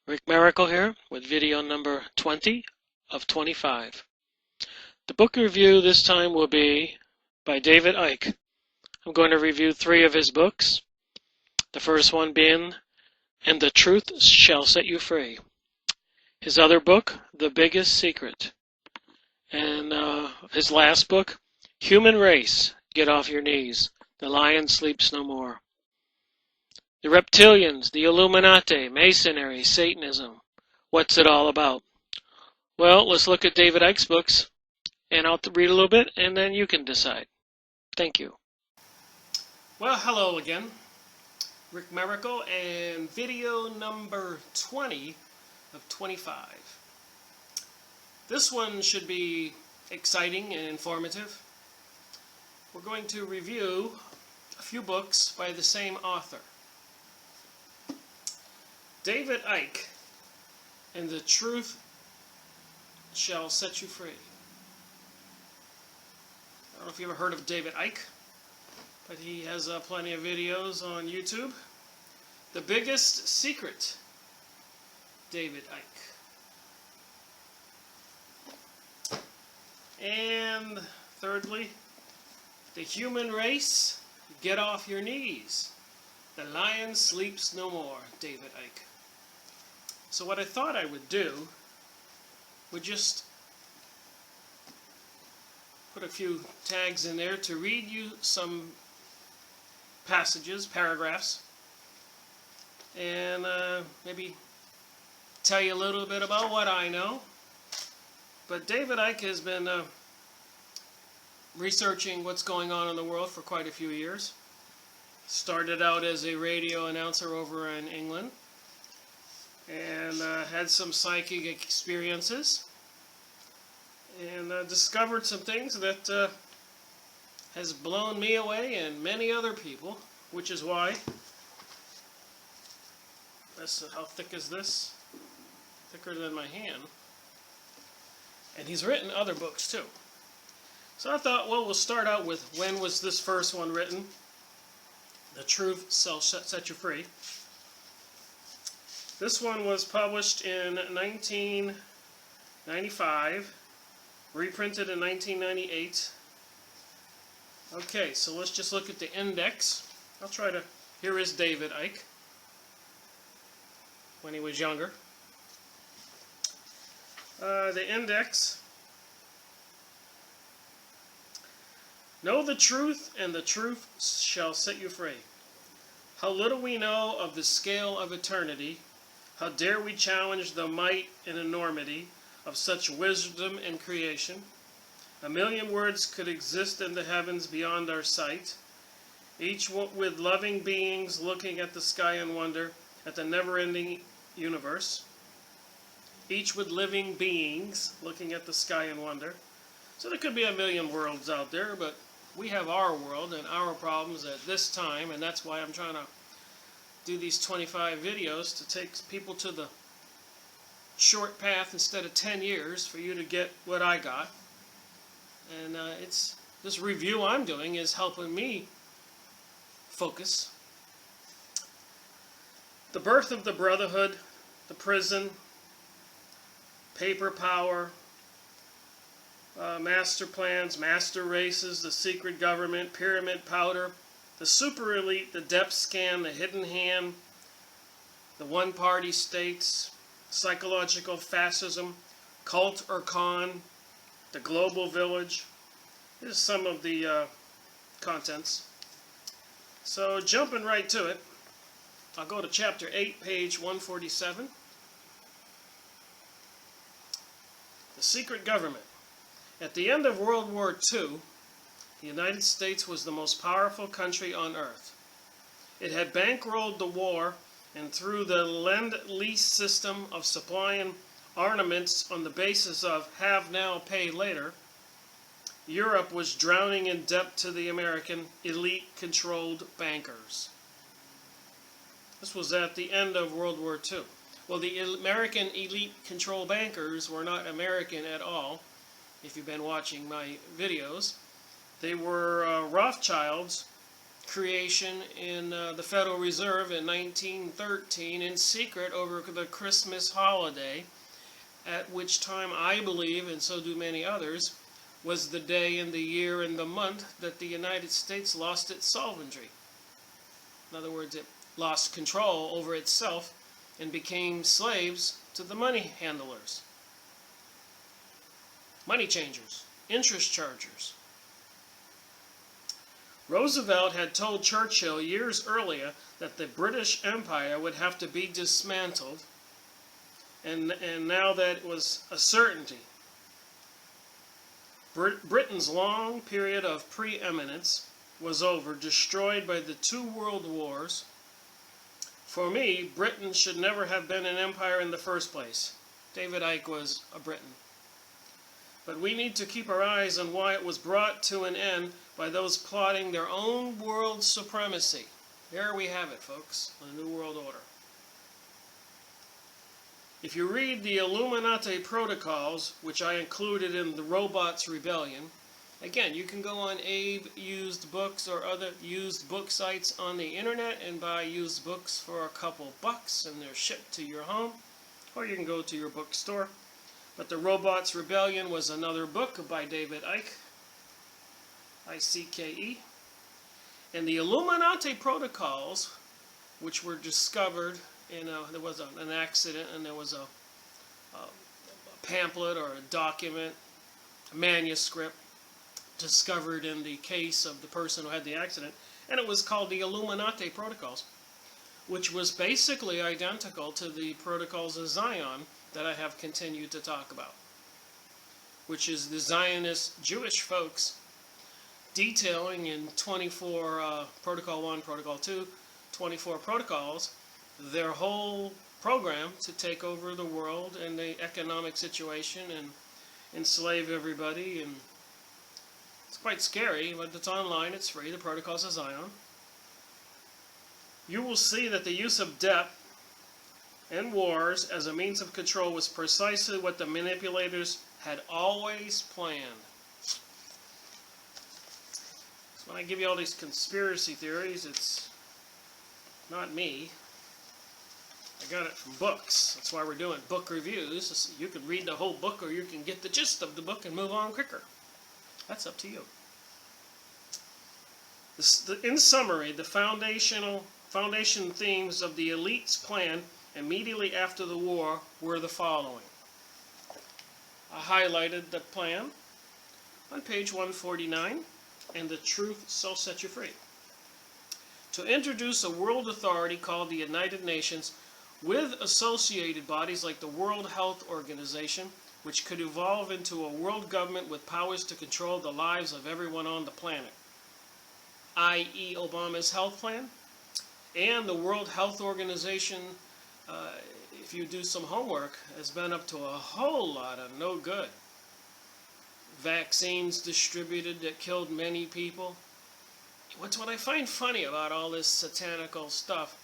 Rick Miracle here with video number 20 of 25. The book review this time will be by David Icke. I'm going to review 3 of his books. The first one being And the Truth Shall Set You Free. His other book, The Biggest Secret. And his last book, Human Race, Get Off Your Knees. The Lion Sleeps No More. The reptilians, the Illuminati, Masonry, Satanism. What's it all about? Well, let's look at David Icke's books, and I'll read a little bit, and then you can decide. Thank you. Well, hello again. Rick Miracle, and video number 20 of 25. This one should be exciting and informative. We're going to review a few books by the same author. David Icke, And the Truth Shall Set You Free. I don't know if you ever heard of David Icke, but he has plenty of videos on YouTube. The Biggest Secret, David Icke. And thirdly, The Human Race, Get Off Your Knees. The Lion Sleeps No More, David Icke. So what I thought I would do would just put a few tags in there to read you some passages, paragraphs, and maybe tell you a little bit about what I know. But David Icke has been researching what's going on in the world for quite a few years. Started out as a radio announcer over in England, and had some psychic experiences, and discovered some things that has blown me away and many other people, which is why, how thick is this? Thicker than my hand. And he's written other books too. So I thought, well, we'll start out with, when was this first one written? The Truth Shall Set You Free. This one was published in 1995, reprinted in 1998. Okay, so let's just look at the index. Here is David Icke when he was younger. The index. Know the truth, and the truth shall set you free. How little we know of the scale of eternity. How dare we challenge the might and enormity of such wisdom in creation? A million words could exist in the heavens beyond our sight, each with loving beings looking at the sky in wonder, at the never-ending universe. Each with living beings looking at the sky in wonder. So there could be a million worlds out there, but we have our world and our problems at this time, and that's why I'm trying to do these 25 videos, to take people to the short path instead of 10 years for you to get what I got. And this review I'm doing is helping me focus. The birth of the brotherhood, the prison, paper power, master plans, master races, the secret government, pyramid powder, the super elite, the depth scan, the hidden hand, the one-party states, psychological fascism, cult or con, the global village. Here's some of the contents. So jumping right to it, I'll go to chapter 8, page 147. The secret government. At the end of World War II, the United States was the most powerful country on earth. It had bankrolled the war, and through the Lend-Lease system of supplying armaments on the basis of have now, pay later, Europe was drowning in debt to the American elite-controlled bankers. This was at the end of World War II. Well, the American elite-controlled bankers were not American at all, if you've been watching my videos. They were Rothschilds, creation in the Federal Reserve in 1913 in secret over the Christmas holiday, at which time I believe, and so do many others, was the day and the year and the month that the United States lost its sovereignty. In other words, it lost control over itself and became slaves to the money handlers, money changers, interest chargers. Roosevelt had told Churchill years earlier that the British Empire would have to be dismantled, and now that was a certainty. Britain's long period of preeminence was over, destroyed by the 2 world wars. For me, Britain should never have been an empire in the first place. David Icke was a Briton. But we need to keep our eyes on why it was brought to an end by those plotting their own world supremacy. There we have it, folks, the New World Order. If you read the Illuminati protocols, which I included in the Robots Rebellion, again, you can go on Abe Used Books or other used book sites on the internet and buy used books for a couple bucks, and they're shipped to your home, or you can go to your bookstore. But the Robots Rebellion was another book by David Icke, I-C-K-E. And the Illuminati protocols, which were discovered in there was an accident, and there was a pamphlet or a document, a manuscript discovered in the case of the person who had the accident, and it was called the Illuminati protocols, which was basically identical to the protocols of Zion that I have continued to talk about, which is the Zionist Jewish folks detailing in 24 Protocol 1, Protocol 2, 24 protocols, their whole program to take over the world and the economic situation and enslave everybody. And it's quite scary, but it's online, it's free, the Protocols of Zion. You will see that the use of debt and wars as a means of control was precisely what the manipulators had always planned. So when I give you all these conspiracy theories, it's not me. I got it from books. That's why we're doing book reviews. You can read the whole book, or you can get the gist of the book and move on quicker. That's up to you. In summary, the foundation themes of the elite's plan immediately after the war were the following. I highlighted the plan on page 149, and the truth shall set you free. To introduce a world authority called the United Nations with associated bodies like the World Health Organization, which could evolve into a world government with powers to control the lives of everyone on the planet, i.e. Obama's health plan, and the World Health Organization, if you do some homework, has been up to a whole lot of no good. Vaccines distributed that killed many people. What I find funny about all this satanical stuff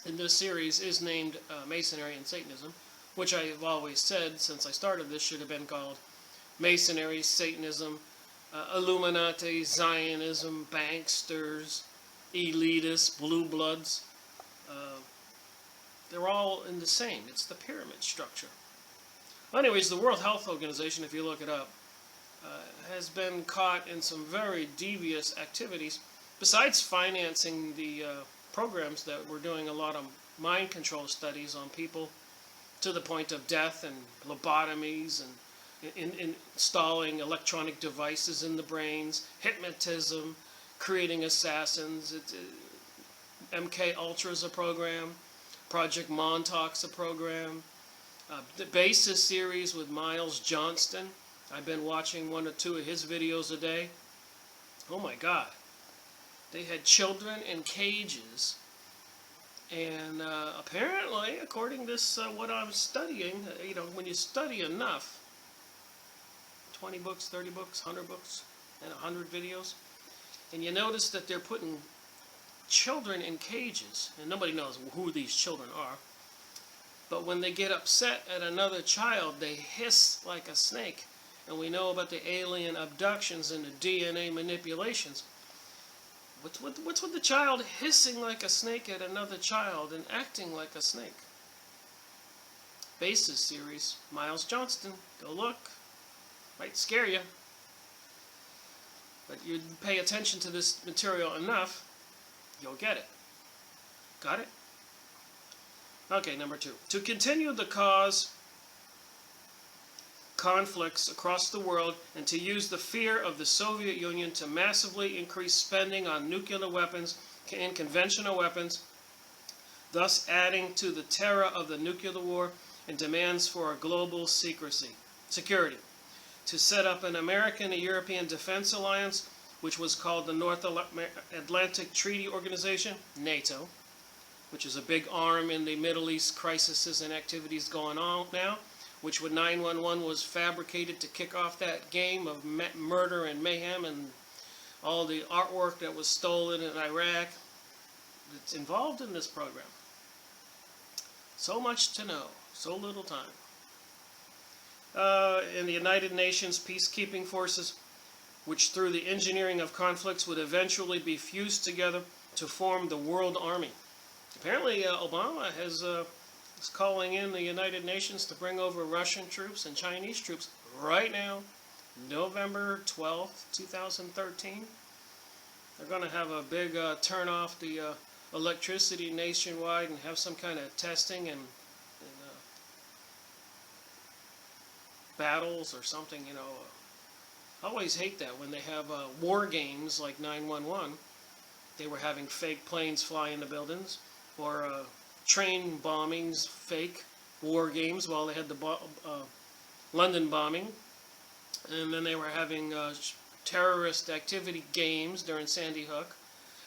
in this series is named Masonry and Satanism, which I have always said since I started this should have been called Masonry, Satanism, Illuminati, Zionism, banksters, elitists, blue bloods. They're all in the same. It's the pyramid structure. Anyways, the World Health Organization, if you look it up, has been caught in some very devious activities. Besides financing the programs that we're doing a lot of mind control studies on people to the point of death and lobotomies and installing electronic devices in the brains, hypnotism, creating assassins. MK Ultra is a program. Project Montauk's a program. The Basis series with Miles Johnston. I've been watching 1 or 2 of his videos a day. Oh my God. They had children in cages. And apparently, according to this, what I'm studying, when you study enough, 20 books, 30 books, 100 books, and 100 videos, and you notice that they're putting children in cages, and nobody knows who these children are, but when they get upset at another child, they hiss like a snake. And we know about the alien abductions and the DNA manipulations. What's with the child hissing like a snake at another child and acting like a snake? Basis series, Miles Johnston. Go look. Might scare you. But you pay attention to this material enough, you'll get it. Got it? Okay, number 2. To continue the cause conflicts across the world and to use the fear of the Soviet Union to massively increase spending on nuclear weapons and conventional weapons, thus adding to the terror of the nuclear war and demands for a global security. To set up an American and European Defense Alliance, which was called the North Atlantic Treaty Organization, NATO, which is a big arm in the Middle East crises and activities going on now, which with 9/11 was fabricated to kick off that game of murder and mayhem and all the artwork that was stolen in Iraq. It's involved in this program. So much to know, so little time. In the United Nations peacekeeping forces, which through the engineering of conflicts would eventually be fused together to form the World Army. Apparently Obama is calling in the United Nations to bring over Russian troops and Chinese troops right now, November 12th, 2013. They're going to have a big turn off the electricity nationwide and have some kind of testing and battles or something, you know. I always hate that when they have war games like 9/11. They were having fake planes fly into buildings, or train bombings, fake war games while they had the London bombing. And then they were having terrorist activity games during Sandy Hook.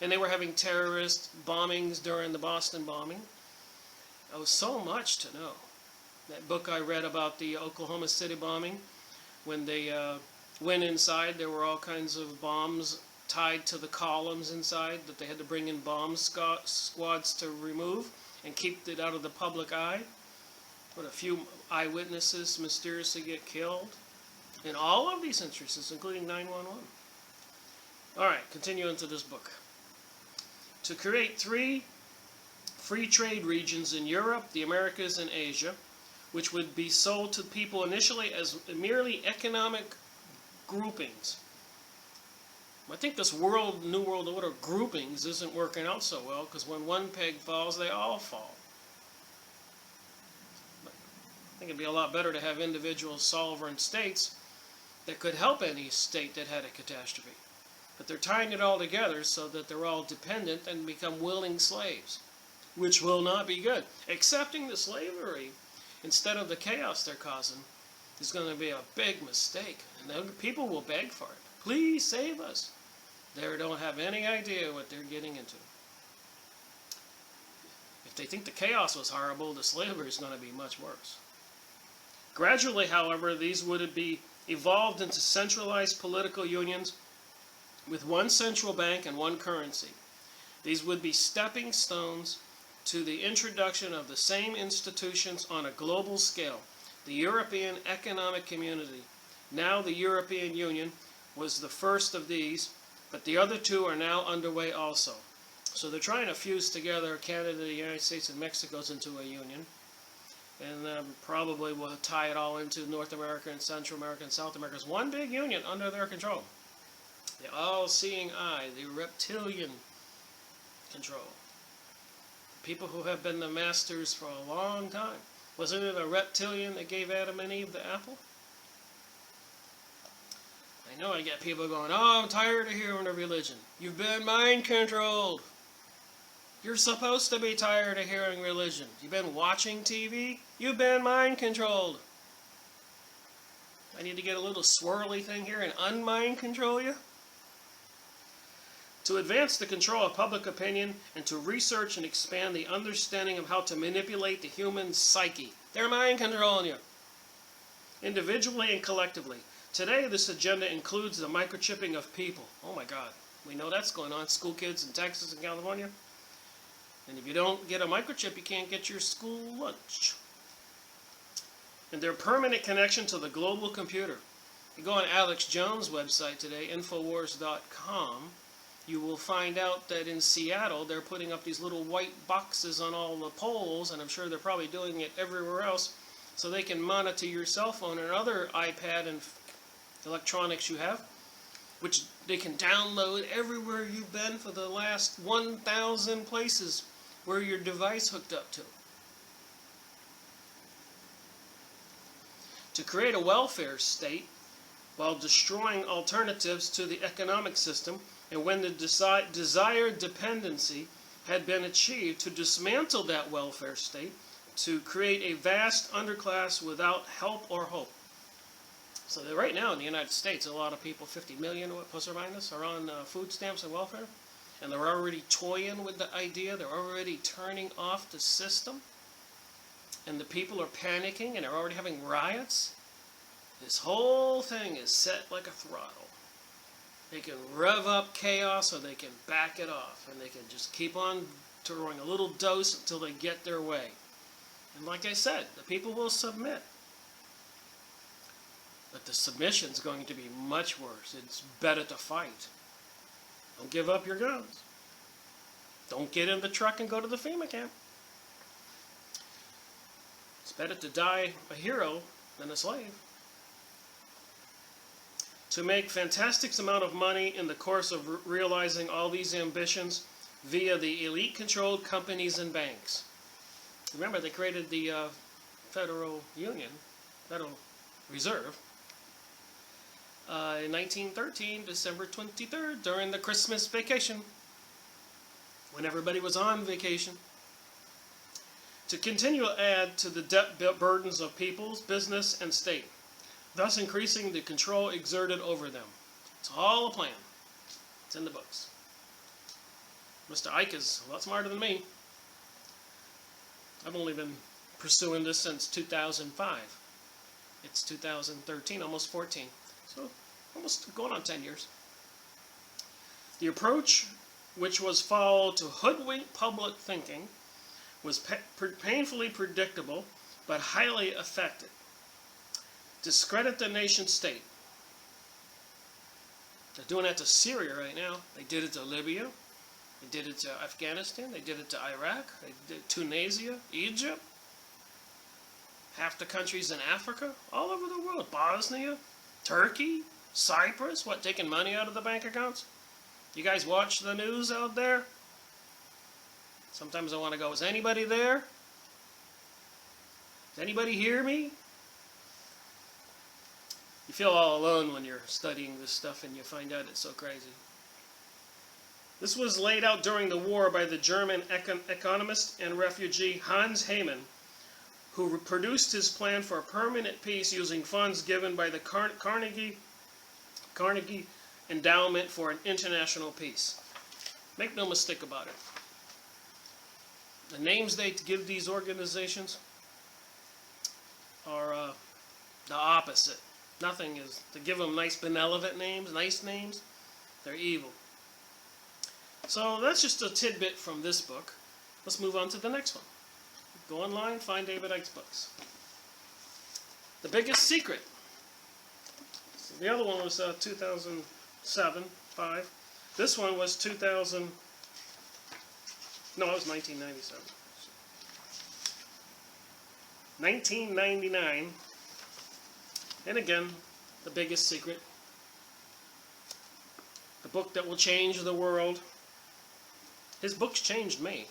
And they were having terrorist bombings during the Boston bombing. There was so much to know. That book I read about the Oklahoma City bombing, when they went inside, there were all kinds of bombs tied to the columns inside that they had to bring in bomb squads to remove and keep it out of the public eye. But a few eyewitnesses mysteriously get killed. In all of these instances, including 9/11. All right, continue into this book. To create 3 free trade regions in Europe, the Americas, and Asia, which would be sold to people initially as merely economic groupings. I think this New World Order groupings isn't working out so well, because when one peg falls, they all fall. But I think it'd be a lot better to have individual sovereign states that could help any state that had a catastrophe. But they're tying it all together so that they're all dependent and become willing slaves, which will not be good. Accepting the slavery instead of the chaos they're causing is going to be a big mistake. And then people will beg for it. Please save us. They don't have any idea what they're getting into. If they think the chaos was horrible, the slavery is going to be much worse. Gradually, however, these would be evolved into centralized political unions with one central bank and one currency. These would be stepping stones to the introduction of the same institutions on a global scale. The European Economic Community, now the European Union, was the first of these, but the other 2 are now underway also. So they're trying to fuse together Canada, the United States, and Mexico's into a union. And probably will tie it all into North America and Central America and South America as one big union under their control. The all-seeing eye, the reptilian control. People who have been the masters for a long time. Wasn't it a reptilian that gave Adam and Eve the apple? I know I get people going, oh, I'm tired of hearing a religion. You've been mind controlled. You're supposed to be tired of hearing religion. You've been watching TV? You've been mind controlled. I need to get a little swirly thing here and unmind control you? To advance the control of public opinion and to research and expand the understanding of how to manipulate the human psyche. They're mind controlling you. Individually and collectively. Today, this agenda includes the microchipping of people. Oh my God. We know that's going on. School kids in Texas and California. And if you don't get a microchip, you can't get your school lunch. And their permanent connection to the global computer. You go on Alex Jones' website today, Infowars.com, you will find out that in Seattle they're putting up these little white boxes on all the poles, and I'm sure they're probably doing it everywhere else, so they can monitor your cell phone and other iPad and electronics you have, which they can download everywhere you've been for the last 1,000 places where your device hooked up to. To create a welfare state while destroying alternatives to the economic system, and when the desired dependency had been achieved, to dismantle that welfare state, to create a vast underclass without help or hope. So that right now in the United States, a lot of people, 50 million plus or minus, are on food stamps and welfare, and they're already toying with the idea, they're already turning off the system, and the people are panicking, and they're already having riots. This whole thing is set like a throttle. They can rev up chaos or they can back it off, and they can just keep on throwing a little dose until they get their way. And like I said, the people will submit. But the submission is going to be much worse. It's better to fight. Don't give up your guns. Don't get in the truck and go to the FEMA camp. It's better to die a hero than a slave. To make fantastic amount of money in the course of realizing all these ambitions via the elite-controlled companies and banks. Remember, they created the Federal Reserve, in 1913, December 23rd, during the Christmas vacation, when everybody was on vacation, to continue to add to the debt burdens of peoples, business, and state, thus increasing the control exerted over them. It's all a plan. It's in the books. Mr. Icke is a lot smarter than me. I've only been pursuing this since 2005. It's 2013, almost 14. So, almost going on 10 years. The approach, which was followed to hoodwink public thinking, was painfully predictable, but highly effective. Discredit the nation state. They're doing that to Syria right now. They did it to Libya. They did it to Afghanistan. They did it to Iraq. They did Tunisia, Egypt. Half the countries in Africa, all over the world. Bosnia, Turkey, Cyprus. What, taking money out of the bank accounts? You guys watch the news out there? Sometimes I want to go, is anybody there? Does anybody hear me? You feel all alone when you're studying this stuff and you find out it's so crazy. This was laid out during the war by the German economist and refugee Hans Heymann, who produced his plan for a permanent peace using funds given by the Carnegie Endowment for an International Peace. Make no mistake about it. The names they give these organizations are the opposite. Nothing is, to give them nice benevolent names, nice names, they're evil. So that's just a tidbit from this book. Let's move on to the next one. Go online, find David Icke's books. The Biggest Secret. So the other one was 2007, 5. This one was 1997. 1999. And again, The Biggest Secret. The book that will change the world. His books changed me.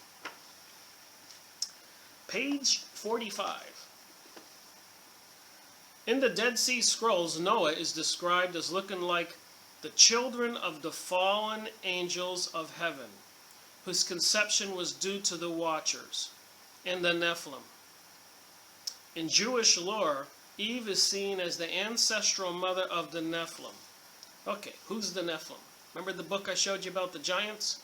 Page 45. In the Dead Sea Scrolls, Noah is described as looking like the children of the fallen angels of heaven, whose conception was due to the Watchers and the Nephilim. In Jewish lore, Eve is seen as the ancestral mother of the Nephilim. Okay, who's the Nephilim? Remember the book I showed you about the giants?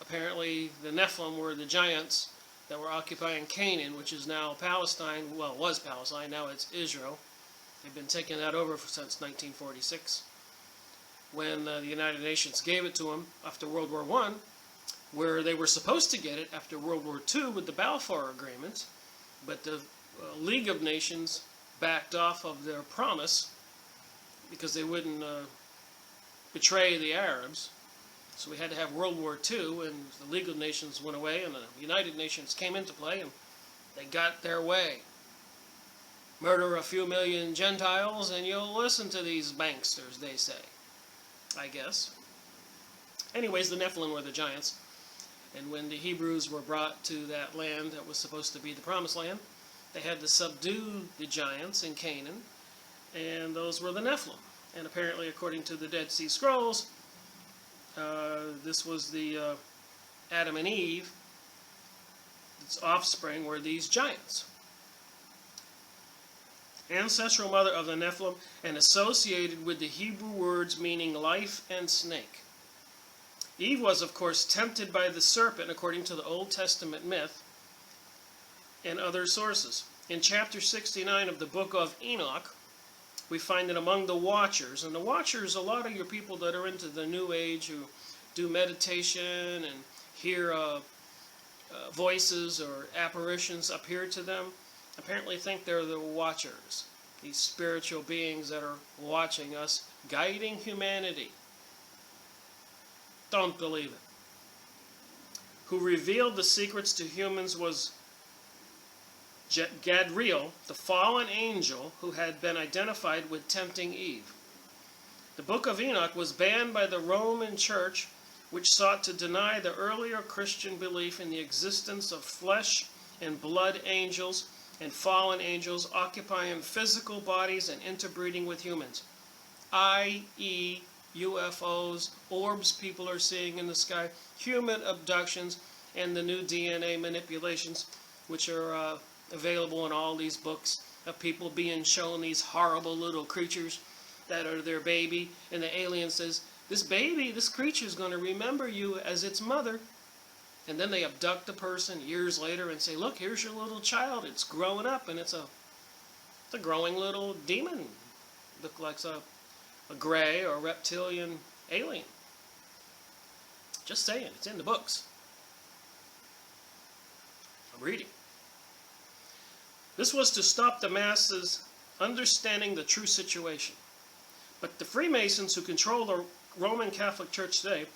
Apparently the Nephilim were the giants that were occupying Canaan, which is now Palestine. Well, it was Palestine, now it's Israel. They've been taking that over since 1946, when the United Nations gave it to them after World War I, where they were supposed to get it after World War II with the Balfour Agreement, but the League of Nations backed off of their promise because they wouldn't betray the Arabs. So we had to have World War II, and the League of Nations went away, and the United Nations came into play, and they got their way. Murder a few million Gentiles, and you'll listen to these banksters, they say. I guess. Anyways, the Nephilim were the giants. And when the Hebrews were brought to that land that was supposed to be the Promised Land, they had to subdue the giants in Canaan, and those were the Nephilim. And apparently, according to the Dead Sea Scrolls, this was the Adam and Eve. Its offspring were these giants. Ancestral mother of the Nephilim, and associated with the Hebrew words meaning life and snake. Eve was, of course, tempted by the serpent according to the Old Testament myth and other sources. In chapter 69 of the book of Enoch, we find that among the watchers, and the watchers, a lot of your people that are into the New Age who do meditation and hear voices or apparitions appear to them, apparently think they're the watchers, these spiritual beings that are watching us, guiding humanity. Don't believe it. Who revealed the secrets to humans was Gadriel, the fallen angel who had been identified with tempting Eve. The book of Enoch was banned by the Roman Church, which sought to deny the earlier Christian belief in the existence of flesh and blood angels and fallen angels occupying physical bodies and interbreeding with humans, i.e., UFOs, orbs people are seeing in the sky, human abductions, and the new DNA manipulations, which are available in all these books of people being shown these horrible little creatures that are their baby, and the alien says, this baby, this creature is going to remember you as its mother. And then they abduct the person years later and say, look, here's your little child. It's growing up, and it's a growing little demon. Look like a gray or reptilian alien. Just saying, it's in the books. I'm reading. This was to stop the masses understanding the true situation. But the Freemasons who control the Roman Catholic Church today,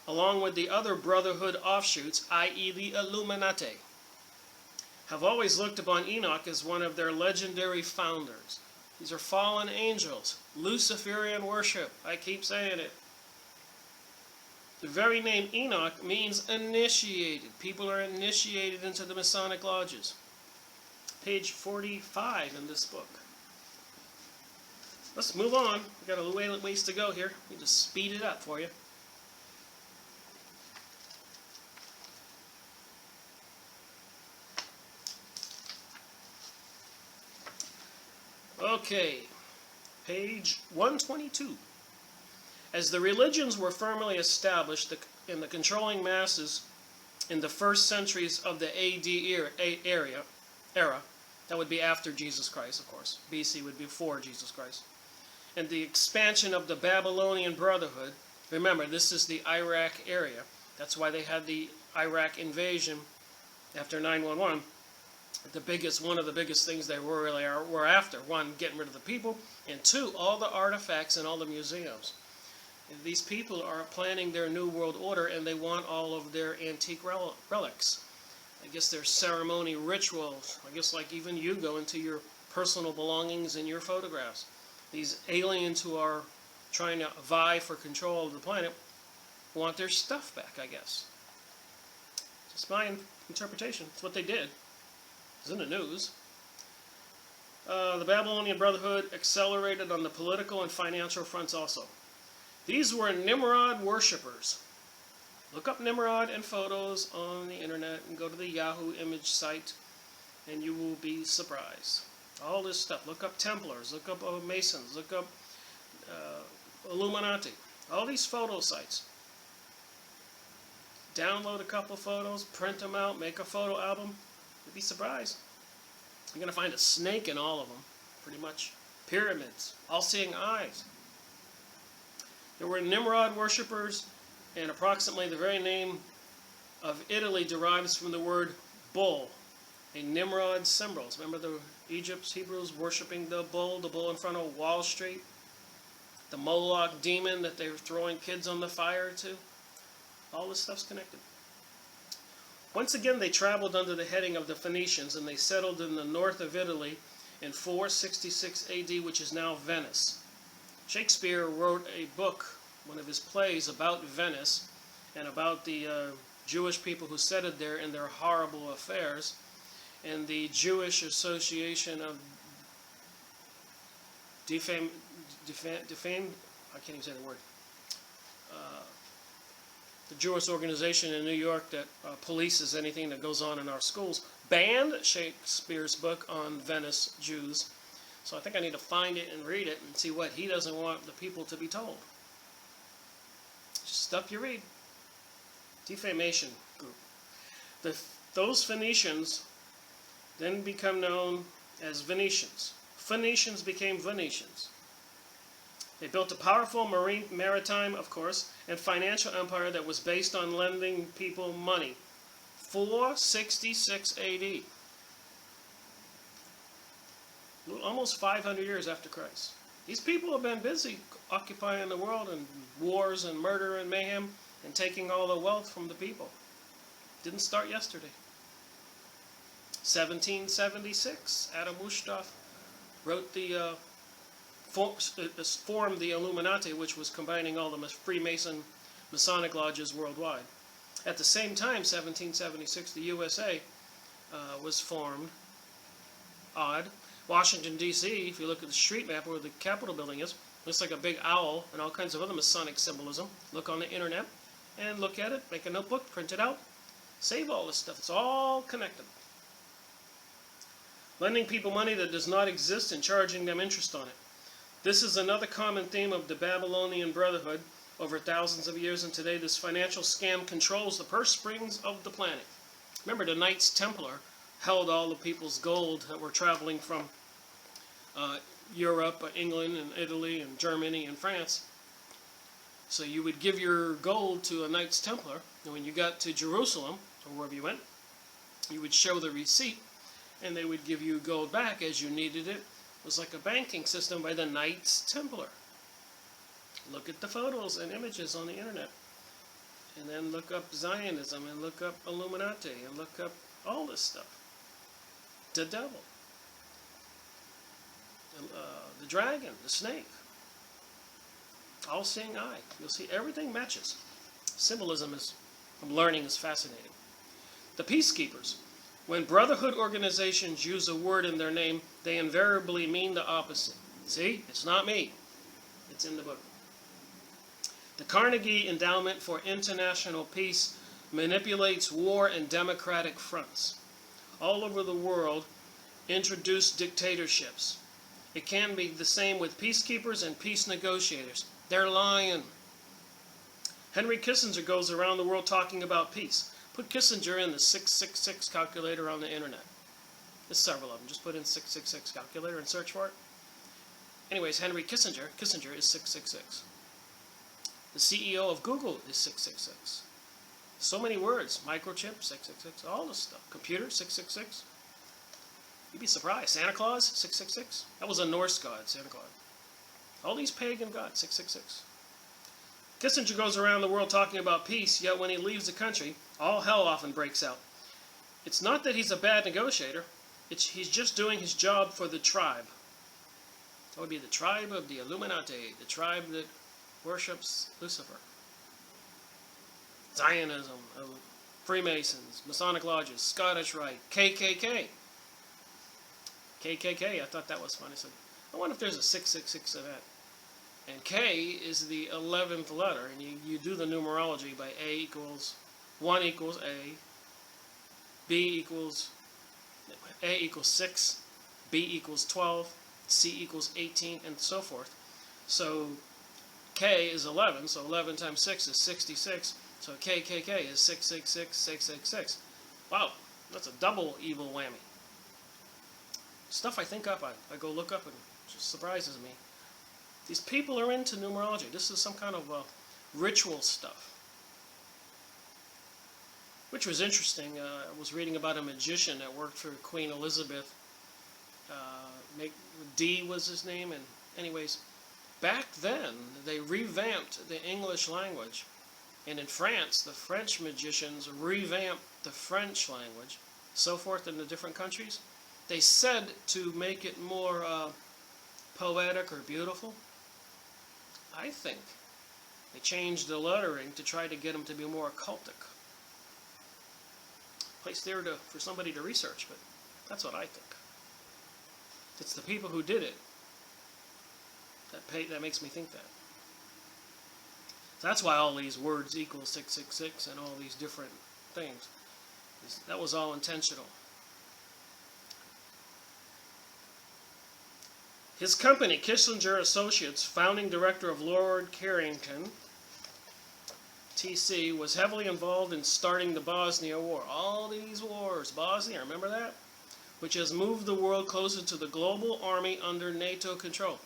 along with the other brotherhood offshoots, i.e. the Illuminati, have always looked upon Enoch as one of their legendary founders. These are fallen angels, Luciferian worship. I keep saying it. The very name Enoch means initiated. People are initiated into the Masonic lodges. Page 45 in this book. Let's move on. We've got a ways to go here. Let me just speed it up for you. Okay, page 122. As the religions were firmly established in the controlling masses in the first centuries of the AD era, that would be after Jesus Christ, of course. BC would be before Jesus Christ. And the expansion of the Babylonian Brotherhood, remember, this is the Iraq area. That's why they had the Iraq invasion after 9/11. One of the biggest things they were after, one, getting rid of the people, and two, all the artifacts and all the museums. And these people are planning their new world order, and they want all of their antique relics. I guess their ceremony rituals. I guess like even you go into your personal belongings and your photographs. These aliens who are trying to vie for control of the planet want their stuff back, I guess. Just my interpretation. It's what they did. It's in the news. The Babylonian Brotherhood accelerated on the political and financial fronts also. These were Nimrod worshippers. Look up Nimrod and photos on the internet and go to the Yahoo image site and you will be surprised. All this stuff. Look up Templars, look up Masons, look up Illuminati. All these photo sites. Download a couple photos, print them out, make a photo album. You'd be surprised. You're going to find a snake in all of them, pretty much. Pyramids, all-seeing eyes. There were Nimrod worshippers, and approximately the very name of Italy derives from the word bull, a Nimrod symbol. Remember the Hebrews worshipping the bull in front of Wall Street? the Moloch demon that they were throwing kids on the fire to. All this stuff's connected. Once again, they traveled under the heading of the Phoenicians, and they settled in the north of Italy in 466 AD, which is now Venice. Shakespeare wrote a book, one of his plays, about Venice and about the Jewish people who settled there and their horrible affairs. And the Jewish Association of I can't even say the word. The Jewish organization in New York that polices anything that goes on in our schools banned Shakespeare's book on Venice Jews. So I think I need to find it and read it and see what he doesn't want the people to be told. Just stuff you read. Defamation group. Those Phoenicians then become known as Venetians. Phoenicians became Venetians. They built a powerful maritime, of course, and financial empire that was based on lending people money. 466 AD. Almost 500 years after Christ. These people have been busy occupying the world in wars and murder and mayhem and taking all the wealth from the people. Didn't start yesterday. 1776, Adam Weishaupt wrote formed the Illuminati, which was combining all the Freemason Masonic lodges worldwide. At the same time, 1776, the USA was formed. Odd. Washington, D.C., if you look at the street map where the Capitol building is, looks like a big owl and all kinds of other Masonic symbolism. Look on the internet and look at it, make a notebook, print it out, save all this stuff. It's all connected. Lending people money that does not exist and charging them interest on it. This is another common theme of the Babylonian Brotherhood over thousands of years, and today this financial scam controls the purse strings of the planet. Remember, the Knights Templar held all the people's gold that were traveling from Europe, England, and Italy, and Germany, and France. So you would give your gold to a Knights Templar, and when you got to Jerusalem, or wherever you went, you would show the receipt, and they would give you gold back as you needed it. It was like a banking system by the Knights Templar. Look at the photos and images on the internet. And then look up Zionism, and look up Illuminati, and look up all this stuff. The devil. The dragon, the snake. All-seeing eye. You'll see everything matches. Symbolism I'm learning is fascinating. The peacekeepers. When brotherhood organizations use a word in their name, they invariably mean the opposite. See? It's not me. It's in the book. The Carnegie Endowment for International Peace manipulates war and democratic fronts. All over the world, introduce dictatorships. It can be the same with peacekeepers and peace negotiators. They're lying. Henry Kissinger goes around the world talking about peace. Put Kissinger in the 666 calculator on the internet. There's several of them. Just put in 666 calculator and search for it. Anyways, Henry Kissinger is 666. The CEO of Google is 666. So many words. Microchip, 666. All this stuff. Computer, 666. You'd be surprised. Santa Claus, 666. That was a Norse god, Santa Claus. All these pagan gods, 666. Kissinger goes around the world talking about peace, yet when he leaves the country, all hell often breaks out. It's not that he's a bad negotiator. He's just doing his job for the tribe. That would be the tribe of the Illuminati, the tribe that worships Lucifer. Zionism, Freemasons, Masonic lodges, Scottish Rite, KKK. KKK, I thought that was funny. So I wonder if there's a 666 of that. And K is the 11th letter, and you do the numerology by A equals 1 equals A, A equals 6, B equals 12, C equals 18, and so forth. So K is 11, so 11 times 6 is 66, so KKK is 666, 666. Wow, that's a double evil whammy. Stuff I think up, I go look up, and it just surprises me. These people are into numerology. This is some kind of ritual stuff. Which was interesting. I was reading about a magician that worked for Queen Elizabeth. D was his name, and anyways, back then, they revamped the English language. And in France, the French magicians revamped the French language. So forth in the different countries. They said to make it more poetic or beautiful. I think they changed the lettering to try to get them to be more occultic. Place there for somebody to research, but that's what I think. It's the people who did it that makes me think that. So that's why all these words equal 666 and all these different things. That was all intentional. His company, Kissinger Associates, founding director of Lord Carrington, TC, was heavily involved in starting the Bosnia War. All these wars, Bosnia, remember that? Which has moved the world closer to the global army under NATO control.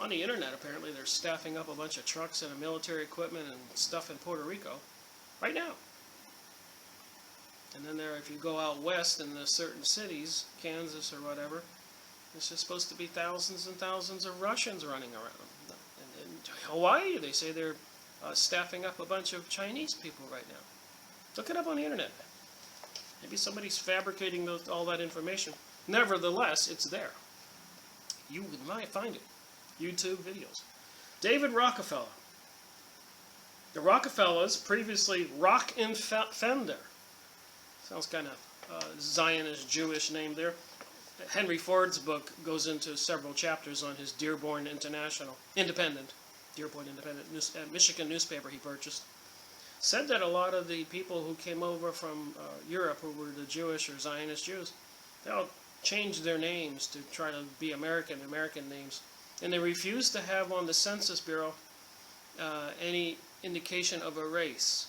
On the internet, apparently, they're staffing up a bunch of trucks and military equipment and stuff in Puerto Rico right now. And then if you go out west in the certain cities, Kansas or whatever, there's just supposed to be thousands and thousands of Russians running around. And in Hawaii, they say they're staffing up a bunch of Chinese people right now. Look it up on the internet. Maybe somebody's fabricating all that information. Nevertheless, it's there. You might find it. YouTube videos. David Rockefeller. The Rockefellers, previously Rockefeller. Sounds kind of Zionist Jewish name there. Henry Ford's book goes into several chapters on his Dearborn Independent, Michigan newspaper he purchased. Said that a lot of the people who came over from Europe, who were the Jewish or Zionist Jews, they all changed their names to try to be American names. And they refused to have on the Census Bureau any indication of a race.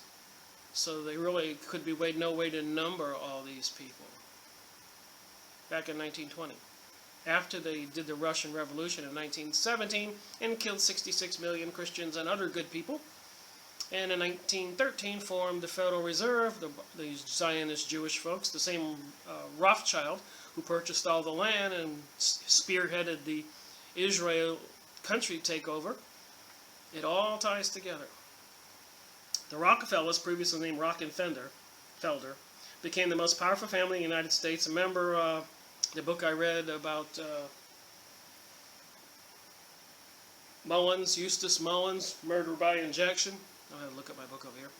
So they really could be no way to number all these people. Back in 1920. After they did the Russian Revolution in 1917 and killed 66 million Christians and other good people. And in 1913 formed the Federal Reserve, these Zionist Jewish folks, the same Rothschild who purchased all the land and spearheaded the Israel country takeover. It all ties together. The Rockefellers, previously named Rockefeller, became the most powerful family in the United States. Remember the book I read about Eustace Mullins, Murder by Injection? I'll have to look at my book over here.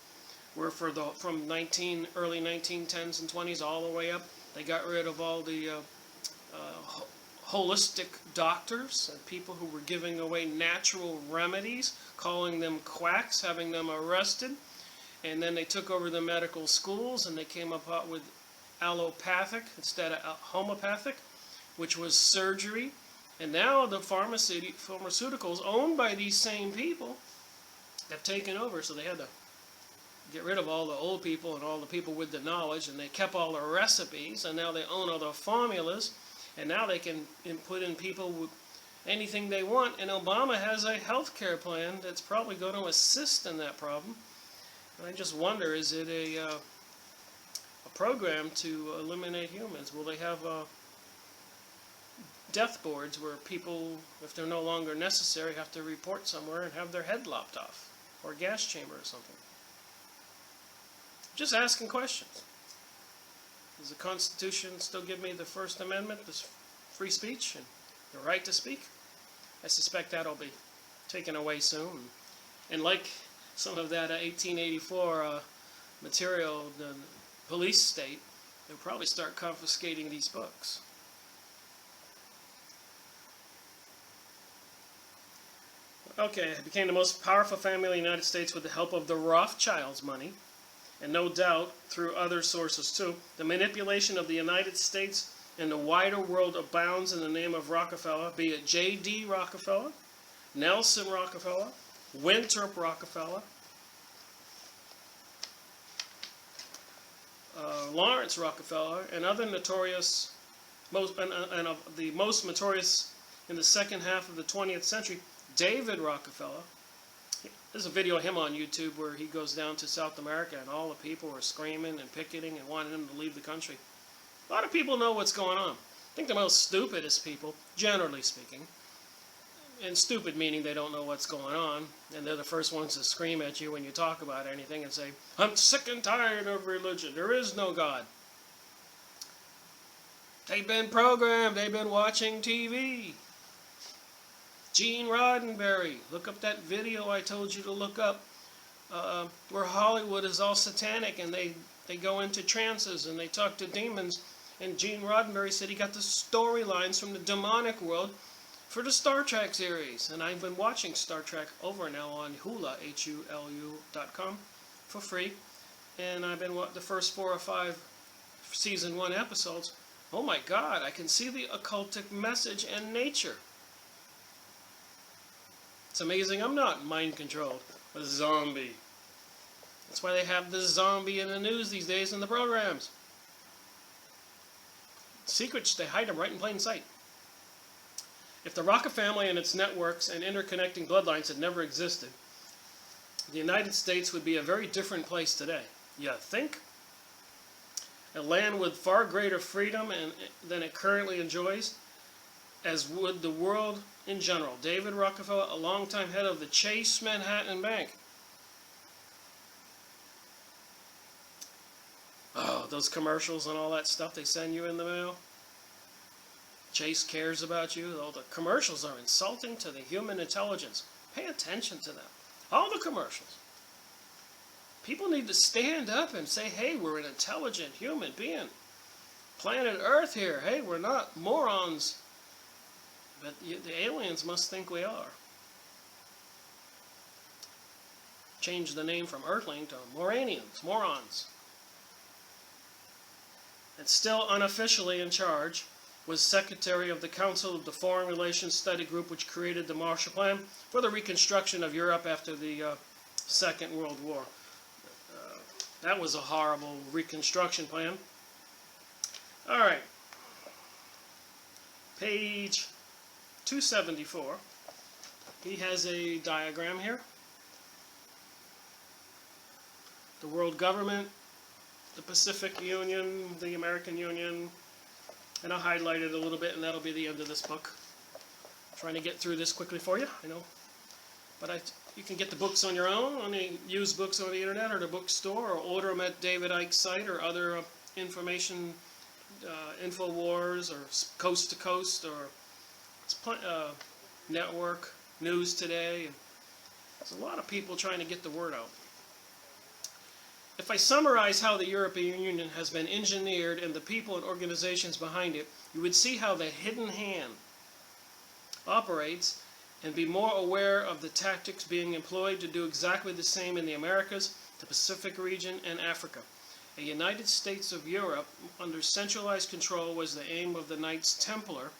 Where from early 1910s and 20s all the way up, they got rid of all the holistic doctors and people who were giving away natural remedies, calling them quacks, having them arrested. And then they took over the medical schools and they came up with allopathic instead of homeopathic, which was surgery. And now the pharmaceuticals owned by these same people have taken over, so they had to get rid of all the old people and all the people with the knowledge, and they kept all the recipes, and now they own all the formulas, and now they can put in people with anything they want, and Obama has a health care plan that's probably going to assist in that problem. And I just wonder, is it a program to eliminate humans? Will they have death boards where people, if they're no longer necessary, have to report somewhere and have their head lopped off, or a gas chamber or something? Just asking questions. Does the Constitution still give me the First Amendment, this free speech and the right to speak? I suspect that'll be taken away soon. And like some of that 1884 material, the police state, they'll probably start confiscating these books. Okay, it became the most powerful family in the United States with the help of the Rothschilds' money, and no doubt through other sources too. The manipulation of the United States and the wider world abounds in the name of Rockefeller, be it J.D. Rockefeller, Nelson Rockefeller, Winthrop Rockefeller, Lawrence Rockefeller, and other notorious, and of the most notorious in the second half of the 20th century, David Rockefeller. There's a video of him on YouTube where he goes down to South America and all the people are screaming and picketing and wanting him to leave the country. A lot of people know what's going on. I think the most stupidest people, generally speaking, and stupid meaning they don't know what's going on, and they're the first ones to scream at you when you talk about anything and say, I'm sick and tired of religion, there is no God. They've been programmed, they've been watching TV. Gene Roddenberry, look up that video I told you to look up, where Hollywood is all satanic and they go into trances and they talk to demons. And Gene Roddenberry said he got the storylines from the demonic world for the Star Trek series. And I've been watching Star Trek over now on Hulu, HULU.com, for free. And I've been watching the first 4 or 5 season 1 episodes. Oh my God, I can see the occultic message and nature. It's amazing I'm not mind controlled. A zombie. That's why they have the zombie in the news these days in the programs. Secrets, they hide them right in plain sight. If the Rocca family and its networks and interconnecting bloodlines had never existed, the United States would be a very different place today. You think? A land with far greater freedom than it currently enjoys, as would the world in general. David Rockefeller, a longtime head of the Chase Manhattan Bank. Oh, those commercials and all that stuff they send you in the mail. Chase cares about you. All the commercials are insulting to the human intelligence. Pay attention to them. All the commercials. People need to stand up and say, hey, we're an intelligent human being. Planet Earth here. Hey, we're not morons. But the aliens must think we are. Change the name from Earthling to Moranians, morons. And still unofficially in charge was Secretary of the Council of the Foreign Relations Study Group, which created the Marshall Plan for the reconstruction of Europe after the Second World War. That was a horrible reconstruction plan. All right. Page 274. He has a diagram here. The world government, the Pacific Union, the American Union, and I'll highlight it a little bit, and that'll be the end of this book. I'm trying to get through this quickly for you, I know. But you can get the books on your own, on the used books on the internet or the bookstore, or order them at David Icke's site or other information, InfoWars or Coast to Coast or Network, News Today. There's a lot of people trying to get the word out. If I summarize how the European Union has been engineered and the people and organizations behind it, you would see how the hidden hand operates and be more aware of the tactics being employed to do exactly the same in the Americas, the Pacific region, and Africa. A United States of Europe under centralized control was the aim of the Knights Templar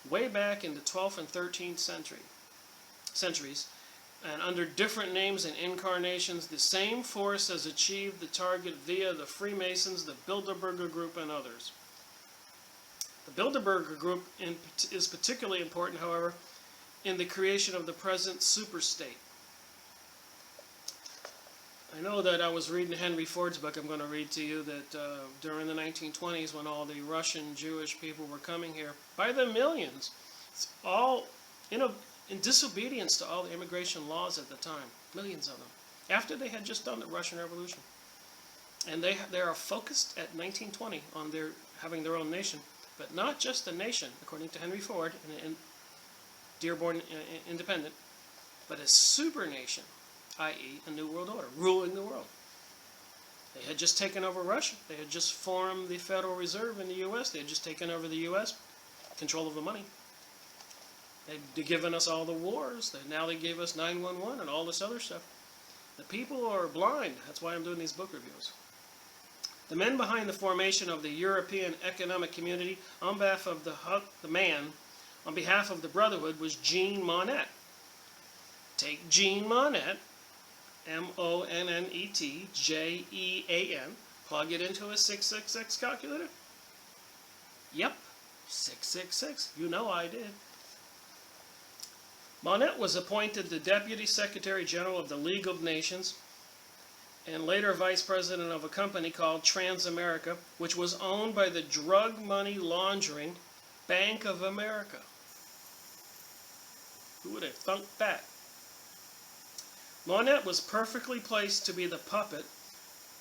way back in the 12th and 13th centuries. And under different names and incarnations, the same force has achieved the target via the Freemasons, the Bilderberger Group, and others. The Bilderberger Group is particularly important, however, in the creation of the present superstate. I know that I was reading Henry Ford's book. I'm going to read to you that during the 1920s, when all the Russian Jewish people were coming here by the millions, it's all in disobedience to all the immigration laws at the time, millions of them, after they had just done the Russian Revolution. And they are focused at 1920 on having their own nation, but not just a nation, according to Henry Ford, and Dearborn Independent, but a super nation, i.e. a new world order, ruling the world. They had just taken over Russia. They had just formed the Federal Reserve in the U.S. They had just taken over the U.S., control of the money. They'd given us all the wars. Now they gave us 911 and all this other stuff. The people are blind. That's why I'm doing these book reviews. The men behind the formation of the European Economic Community on behalf of on behalf of the Brotherhood was Jean Monnet. Take Jean Monnet, M-O-N-N-E-T, J-E-A-N, plug it into a 666 calculator. Yep, 666. You know I did. Monnet was appointed the Deputy Secretary General of the League of Nations and later Vice President of a company called Transamerica, which was owned by the drug money laundering Bank of America. Who would have thunk that? Monet was perfectly placed to be the puppet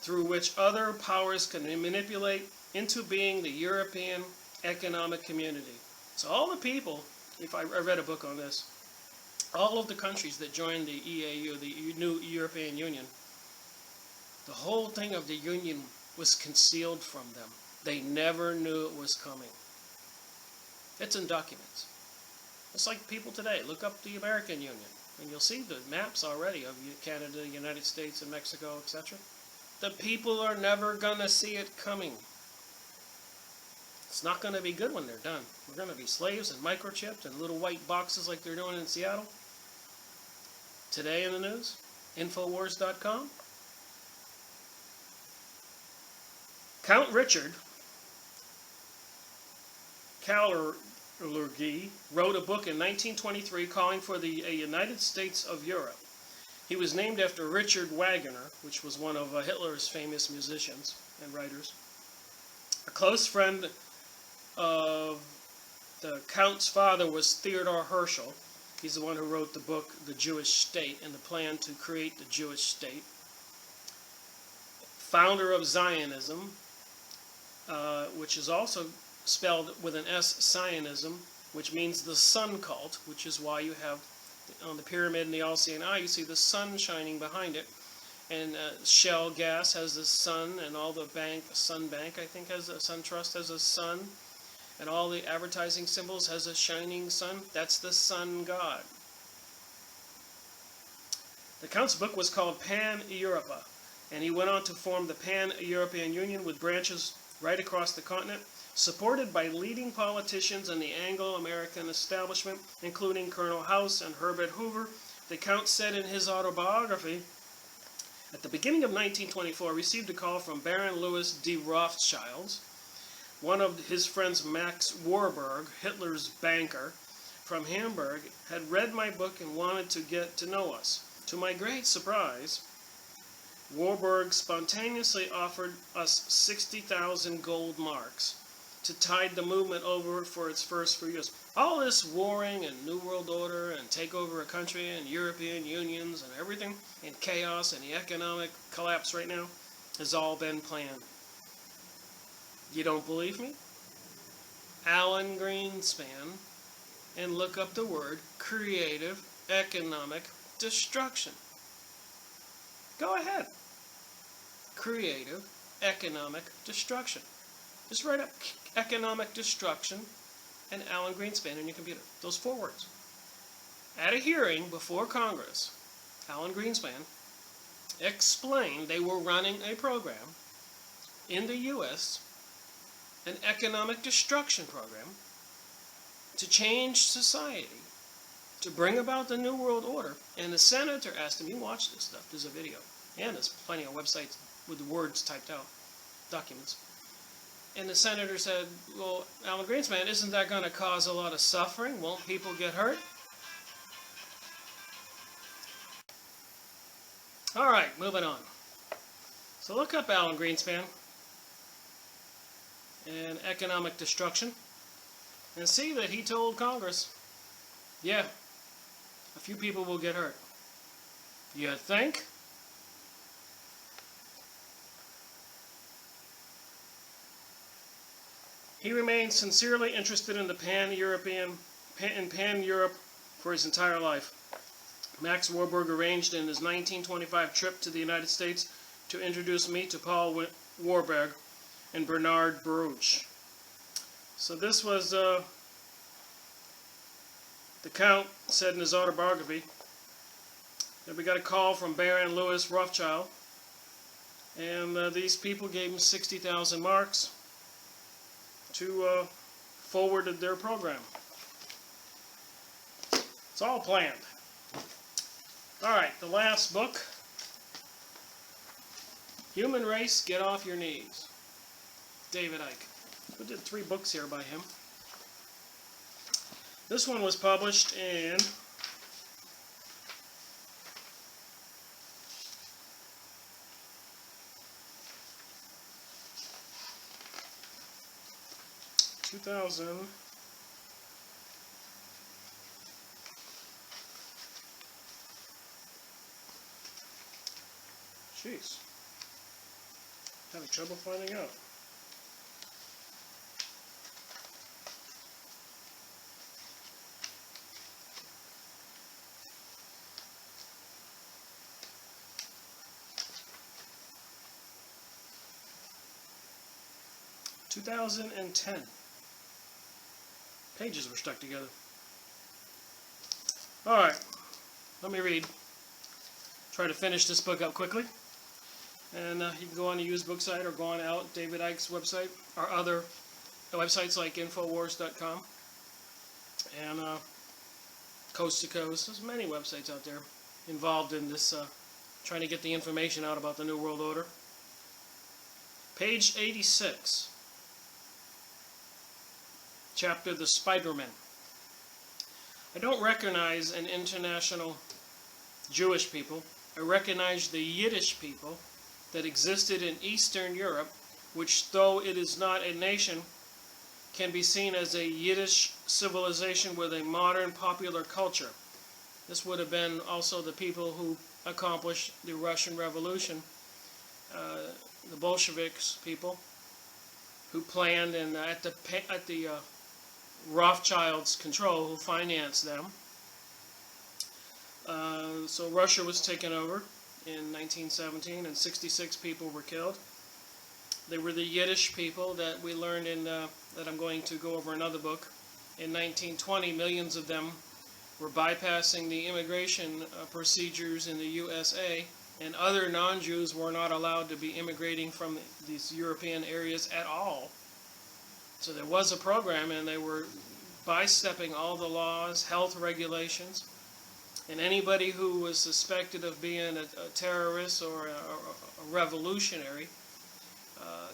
through which other powers can manipulate into being the European economic community. So all the people, if I read a book on this, all of the countries that joined the EAU, the new European Union, the whole thing of the Union was concealed from them. They never knew it was coming. It's in documents. It's like people today. Look up the American Union, and you'll see the maps already of Canada, United States, and Mexico, etc. The people are never going to see it coming. It's not going to be good when they're done. We're going to be slaves and microchipped in little white boxes like they're doing in Seattle. Today in the news, Infowars.com. Count Richard Kalergi wrote a book in 1923 calling for the United States of Europe. He was named after Richard Wagner, which was one of Hitler's famous musicians and writers. A close friend of the Count's father was Theodor Herzl. He's the one who wrote the book, The Jewish State, and the plan to create the Jewish state. Founder of Zionism, which is also spelled with an S, Zionism, which means the sun cult, which is why you have on the pyramid in the All-Seeing Eye, you see the sun shining behind it. And Shell Gas has the sun, and all the Sun Bank, I think, has a Sun Trust has a sun. And all the advertising symbols has a shining sun. That's the sun god. The Count's book was called Pan-Europa, and he went on to form the Pan-European Union with branches right across the continent, supported by leading politicians in the Anglo-American establishment, including Colonel House and Herbert Hoover. The Count said in his autobiography, at the beginning of 1924, received a call from Baron Louis de Rothschild. One of his friends, Max Warburg, Hitler's banker from Hamburg, had read my book and wanted to get to know us. To my great surprise, Warburg spontaneously offered us 60,000 gold marks to tide the movement over for its first few years. All this warring and New World Order and take over a country and European unions and everything and chaos and the economic collapse right now has all been planned. You don't believe me? Alan Greenspan, and look up the word creative economic destruction. Go ahead. Creative economic destruction. Just write up economic destruction and Alan Greenspan in your computer. Those 4 words. At a hearing before Congress, Alan Greenspan explained they were running a program in the U.S., an economic destruction program, to change society, to bring about the New World Order. And the senator asked him, you watch this stuff, there's a video, and there's plenty of websites with the words typed out, documents. And the senator said, well, Alan Greenspan, isn't that going to cause a lot of suffering? Won't people get hurt? All right, moving on. So look up Alan Greenspan and economic destruction and see that he told Congress, yeah, a few people will get hurt. You think? He remained sincerely interested in the Pan-Europe for his entire life. Max Warburg arranged in his 1925 trip to the United States to introduce me to Paul Warburg and Bernard Baruch. So this was, the Count said in his autobiography that we got a call from Baron Louis Rothschild, and these people gave him 60,000 marks to forward their program. It's all planned. All right, the last book, Human Race, Get Off Your Knees, David Icke. We did 3 books here by him. This one was published in 2000. Jeez. Having trouble finding out. (2010). Pages were stuck together. Alright, let me read. Try to finish this book up quickly. And you can go on the used book site or go on out David Icke's website or other websites like Infowars.com and Coast to Coast. There's many websites out there involved in this, trying to get the information out about the New World Order. Page 86. Chapter The Spider-Man. I don't recognize an international Jewish people. I recognize the Yiddish people that existed in Eastern Europe, which, though it is not a nation, can be seen as a Yiddish civilization with a modern popular culture. This would have been also the people who accomplished the Russian Revolution, the Bolsheviks people, who planned and at the Rothschilds' control, who financed them. So Russia was taken over in 1917, and 66 people were killed. They were the Yiddish people that we learned in that I'm going to go over another book. In 1920, millions of them were bypassing the immigration procedures in the USA, and other non-Jews were not allowed to be immigrating from these European areas at all. So there was a program, and they were bystepping all the laws, health regulations, and anybody who was suspected of being a terrorist or a revolutionary,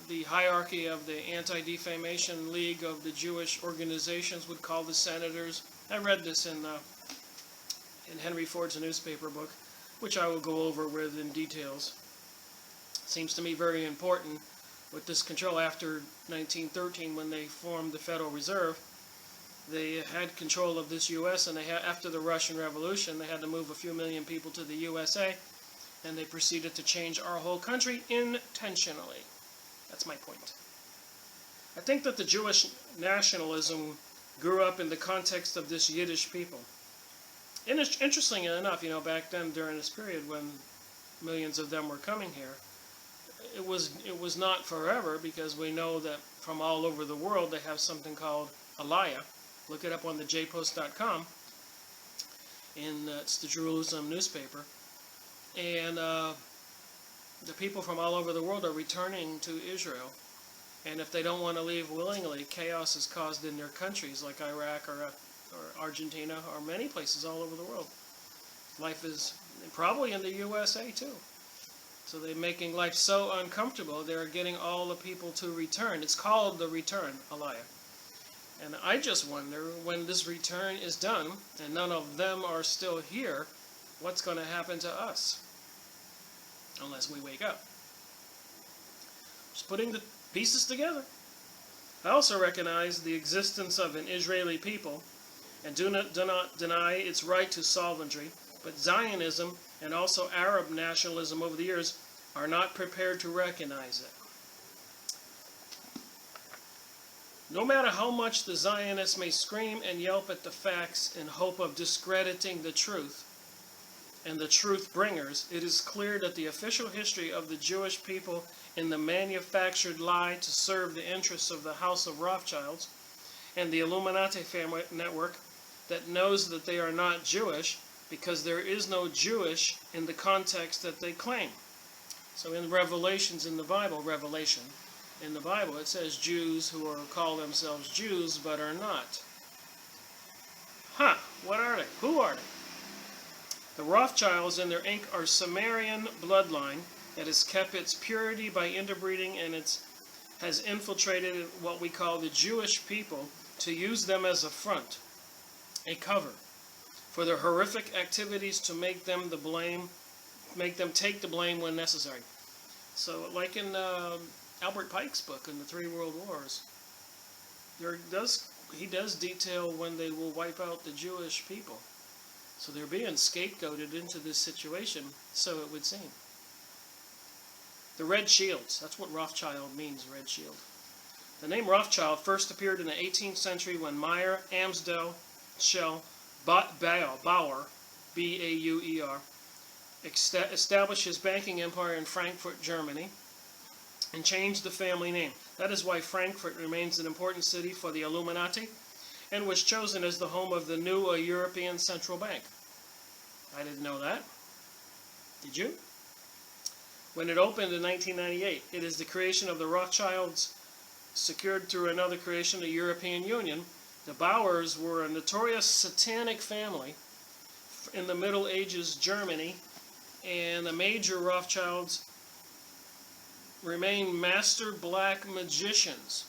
the hierarchy of the Anti-Defamation League of the Jewish organizations would call the senators. I read this in Henry Ford's newspaper book, which I will go over with in details. Seems to me very important with this control after 1913, when they formed the Federal Reserve. They had control of this U.S., and after the Russian Revolution, they had to move a few million people to the USA, and they proceeded to change our whole country intentionally. That's my point. I think that the Jewish nationalism grew up in the context of this Yiddish people. And it's interesting enough, back then during this period when millions of them were coming here, it was not forever, because we know that from all over the world they have something called Aliyah. Look it up on the jpost.com, and it's the Jerusalem newspaper. And the people from all over the world are returning to Israel. And if they don't want to leave willingly, chaos is caused in their countries, like Iraq or Argentina, or many places all over the world. Life is probably in the USA too. So they're making life so uncomfortable, they're getting all the people to return. It's called the return, Aliyah. And I just wonder, when this return is done, and none of them are still here, what's going to happen to us? Unless we wake up. Just putting the pieces together. I also recognize the existence of an Israeli people, and do not deny its right to sovereignty, but Zionism and also Arab nationalism over the years are not prepared to recognize it. No matter how much the Zionists may scream and yelp at the facts in hope of discrediting the truth and the truth bringers, it is clear that the official history of the Jewish people in the manufactured lie to serve the interests of the House of Rothschilds and the Illuminati family network that knows that they are not Jewish, because there is no Jewish in the context that they claim. So in Revelations in the Bible, in the Bible, it says Jews who call themselves Jews but are not. What are they? Who are they? The Rothschilds and their Inc. are Sumerian bloodline that has kept its purity by interbreeding, and has infiltrated what we call the Jewish people to use them as a front, a cover, for their horrific activities, to make them take the blame when necessary. So, like in Albert Pike's book in the Three World Wars, he does detail when they will wipe out the Jewish people. So they're being scapegoated into this situation, so it would seem. The Red Shields. That's what Rothschild means, Red Shield. The name Rothschild first appeared in the 18th century when Meyer Amsdel Shell Bauer, B-A-U-E-R, established his banking empire in Frankfurt, Germany, and changed the family name. That is why Frankfurt remains an important city for the Illuminati and was chosen as the home of the new European Central Bank. I didn't know that. Did you? When it opened in 1998, it is the creation of the Rothschilds, secured through another creation, the European Union. The Bauers were a notorious satanic family in the Middle Ages Germany, and the major Rothschilds remain master black magicians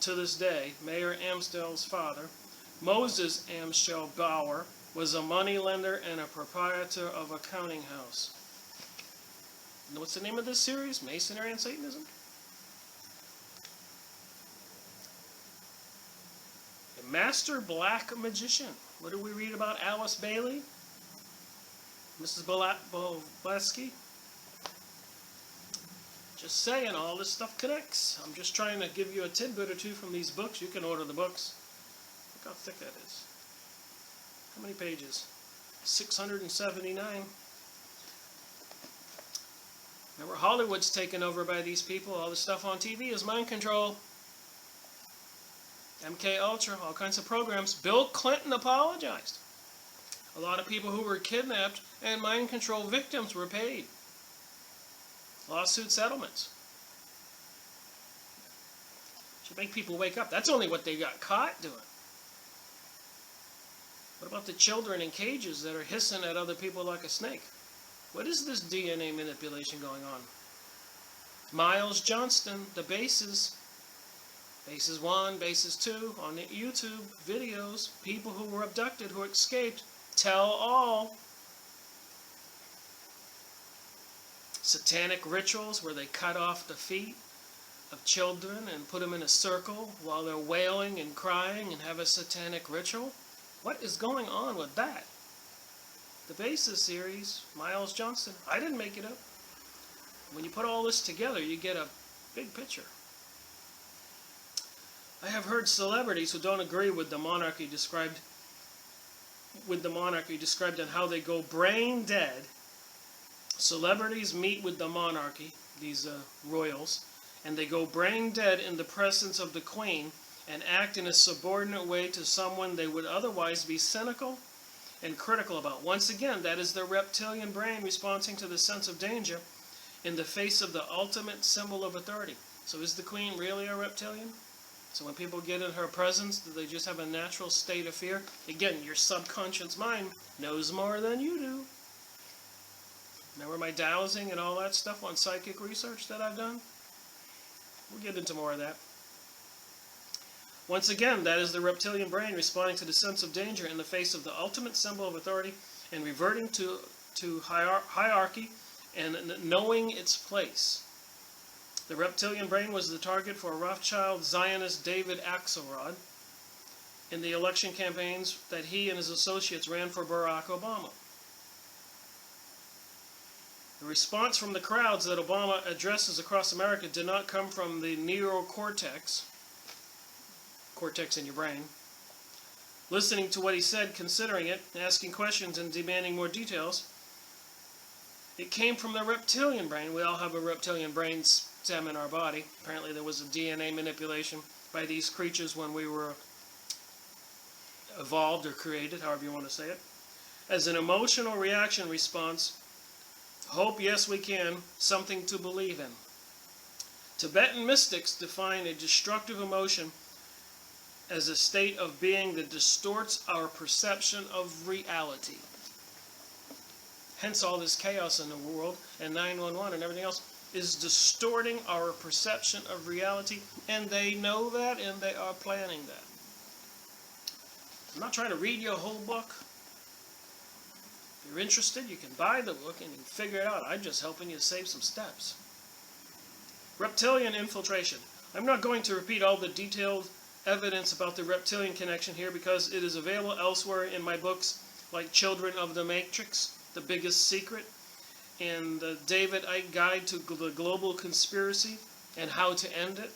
to this day. Mayer Amstel's father, Moses Amstel Bauer, was a moneylender and a proprietor of a counting house. And what's the name of this series? Masonry and Satanism? A master black magician. What do we read about Alice Bailey? Mrs. Blavatsky? Just saying, all this stuff connects. I'm just trying to give you a tidbit or two from these books. You can order the books. Look how thick that is. How many pages? 679. Remember, Hollywood's taken over by these people. All the stuff on TV is mind control. MK Ultra, all kinds of programs. Bill Clinton apologized. A lot of people who were kidnapped and mind control victims were paid. Lawsuit settlements. Should make people wake up. That's only what they got caught doing. What about the children in cages that are hissing at other people like a snake? What is this DNA manipulation going on? Miles Johnston, the bases. Bases 1, Bases 2, on the YouTube videos, people who were abducted, who escaped, tell all. Satanic rituals where they cut off the feet of children and put them in a circle while they're wailing and crying and have a satanic ritual. What is going on with that? The Bases series, Miles Johnston. I didn't make it up. When you put all this together, you get a big picture. I have heard celebrities who don't agree with the monarchy described on how they go brain dead. Celebrities meet with the monarchy, these royals, and they go brain dead in the presence of the queen and act in a subordinate way to someone they would otherwise be cynical and critical about. Once again, that is the reptilian brain responding to the sense of danger in the face of the ultimate symbol of authority. So is the queen really a reptilian? So when people get in her presence, do they just have a natural state of fear? Again, your subconscious mind knows more than you do. Remember my dowsing and all that stuff on psychic research that I've done? We'll get into more of that. Once again, that is the reptilian brain responding to the sense of danger in the face of the ultimate symbol of authority and reverting to hierarchy and knowing its place. The reptilian brain was the target for Rothschild Zionist David Icke in the election campaigns that he and his associates ran for Barack Obama. The response from the crowds that Obama addresses across America did not come from the neocortex, cortex in your brain, listening to what he said, considering it, asking questions, and demanding more details. It came from the reptilian brain. We all have a reptilian brain stem in our body. Apparently there was a DNA manipulation by these creatures when we were evolved or created, however you want to say it. As an emotional reaction response, hope, yes we can, something to believe in. Tibetan mystics define a destructive emotion as a state of being that distorts our perception of reality. Hence all this chaos in the world and 911 and everything else is distorting our perception of reality, and they know that and they are planning that. I'm not trying to read you a whole book. If you're interested, you can buy the book and you can figure it out. I'm just helping you save some steps. Reptilian infiltration. I'm not going to repeat all the detailed evidence about the reptilian connection here because it is available elsewhere in my books like Children of the Matrix, The Biggest Secret, in the David Icke Guide to the Global Conspiracy and How to End It.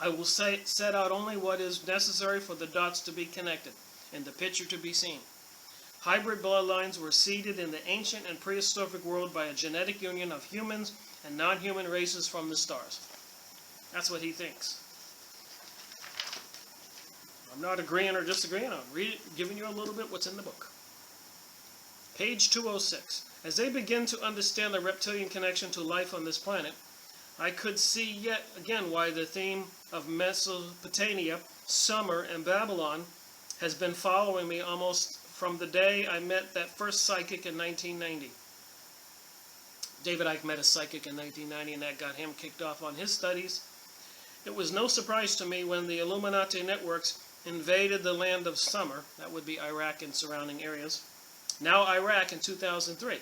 I will set out only what is necessary for the dots to be connected and the picture to be seen. Hybrid bloodlines were seeded in the ancient and prehistoric world by a genetic union of humans and non-human races from the stars. That's what he thinks. I'm not agreeing or disagreeing. I'm giving you a little bit what's in the book. Page 206. As they begin to understand the reptilian connection to life on this planet, I could see yet again why the theme of Mesopotamia, Sumer, and Babylon has been following me almost from the day I met that first psychic in 1990. David Icke met a psychic in 1990, and that got him kicked off on his studies. It was no surprise to me when the Illuminati networks invaded the land of Sumer, that would be Iraq and surrounding areas, now Iraq, in 2003.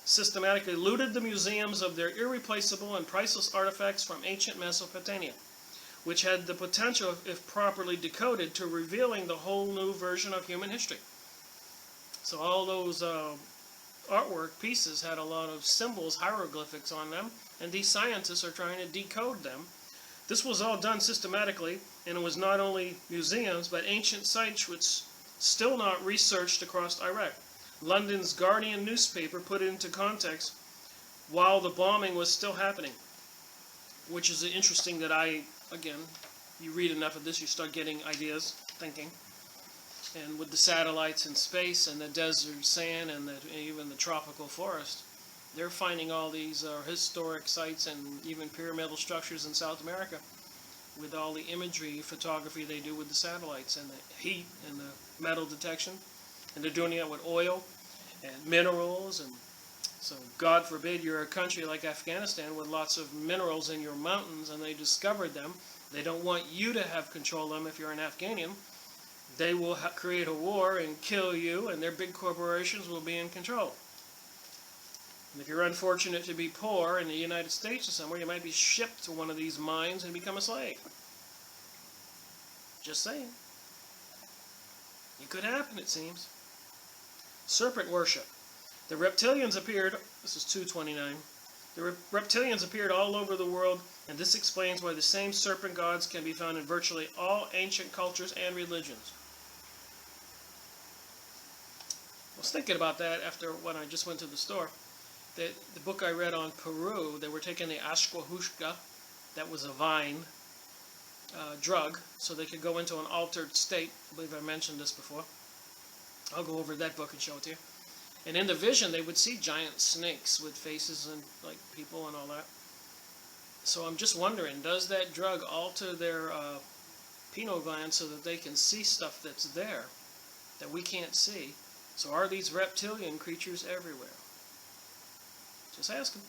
Systematically looted the museums of their irreplaceable and priceless artifacts from ancient Mesopotamia, which had the potential, if properly decoded, to revealing the whole new version of human history. So all those artwork pieces had a lot of symbols, hieroglyphics on them, and these scientists are trying to decode them. This was all done systematically, and it was not only museums, but ancient sites which still not researched across Iraq. London's Guardian newspaper put it into context while the bombing was still happening, which is interesting that again, you read enough of this, you start getting ideas, thinking. And with the satellites in space and the desert sand and even the tropical forest, they're finding all these historic sites and even pyramidal structures in South America with all the imagery, photography they do with the satellites and the heat and the metal detection. And they're doing it with oil and minerals. And so God forbid you're a country like Afghanistan with lots of minerals in your mountains and they discovered them. They don't want you to have control of them if you're an Afghanian. They will create a war and kill you, and their big corporations will be in control. And if you're unfortunate to be poor in the United States or somewhere, you might be shipped to one of these mines and become a slave. Just saying. It could happen, it seems. Serpent worship. The reptilians appeared, this is 229, the reptilians appeared all over the world, and this explains why the same serpent gods can be found in virtually all ancient cultures and religions. I was thinking about that after when I just went to the store. The book I read on Peru, they were taking the ashwagandha, that was a vine, drug, so they could go into an altered state. I believe I mentioned this before. I'll go over that book and show it to you. And in the vision, they would see giant snakes with faces and like people and all that. So I'm just wondering, does that drug alter their pineal gland so that they can see stuff that's there that we can't see? So are these reptilian creatures everywhere? Just ask them.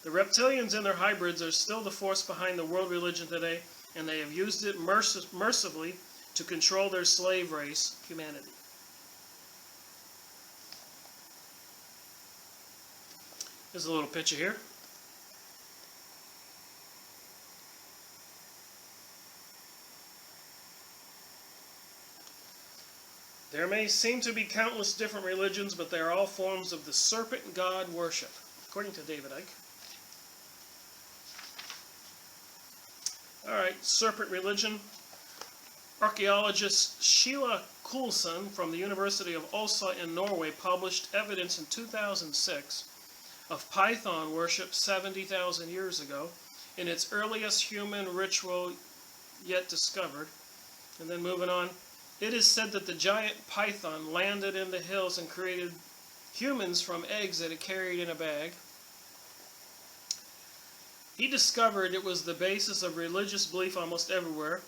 The reptilians and their hybrids are still the force behind the world religion today, and they have used it mercifully to control their slave race, humanity. Here's a little picture here. There may seem to be countless different religions, but they are all forms of the serpent god worship, according to David Icke. Alright, serpent religion. Archaeologist Sheila Coulson from the University of Oslo in Norway published evidence in 2006 of python worship 70,000 years ago in its earliest human ritual yet discovered. And then moving on, it is said that the giant python landed in the hills and created humans from eggs that it carried in a bag. He discovered it was the basis of religious belief almost everywhere.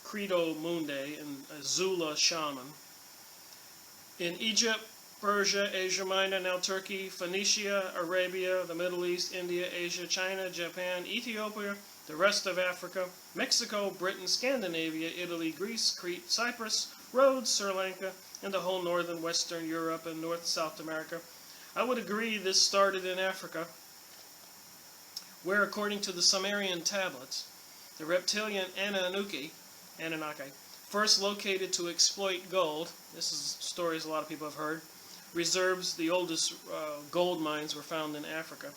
Credo Mundi and Zula shaman. In Egypt, Persia, Asia Minor, now Turkey, Phoenicia, Arabia, the Middle East, India, Asia, China, Japan, Ethiopia, the rest of Africa, Mexico, Britain, Scandinavia, Italy, Greece, Crete, Cyprus, Rhodes, Sri Lanka, and the whole northern Western Europe and North South America. I would agree this started in Africa, where according to the Sumerian tablets, the reptilian Anunnaki first located to exploit gold. This is stories a lot of people have heard. Reserves, the oldest gold mines were found in Africa,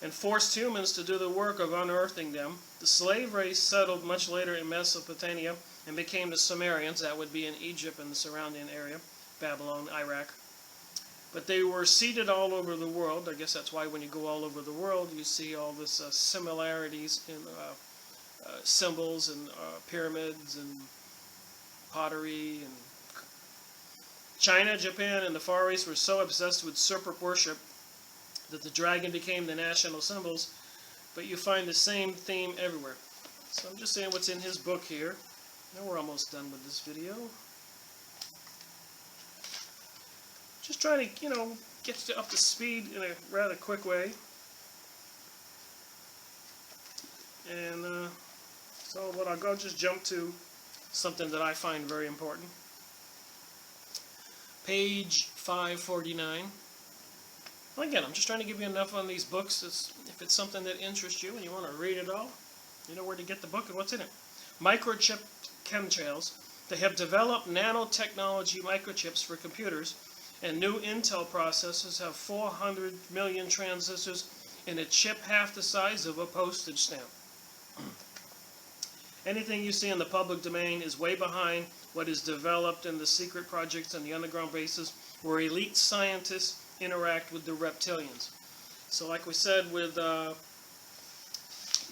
and forced humans to do the work of unearthing them. The slave race settled much later in Mesopotamia and became the Sumerians. That would be in Egypt and the surrounding area, Babylon, Iraq. But they were seated all over the world. I guess that's why when you go all over the world, you see all this similarities in symbols and pyramids and pottery. And China, Japan, and the Far East were so obsessed with serpent worship that the dragon became the national symbols, but you find the same theme everywhere. So I'm just saying what's in his book here. Now we're almost done with this video. Just trying to, get you up to speed in a rather quick way. And so what I'll go just jump to something that I find very important. Page 549. Well, again, I'm just trying to give you enough on these books. If it's something that interests you and you want to read it all, you know where to get the book and what's in it. Microchip chemtrails. They have developed nanotechnology microchips for computers, and new Intel processors have 400 million transistors in a chip half the size of a postage stamp. Anything you see in the public domain is way behind what is developed in the secret projects and the underground bases where elite scientists interact with the reptilians. So like we said with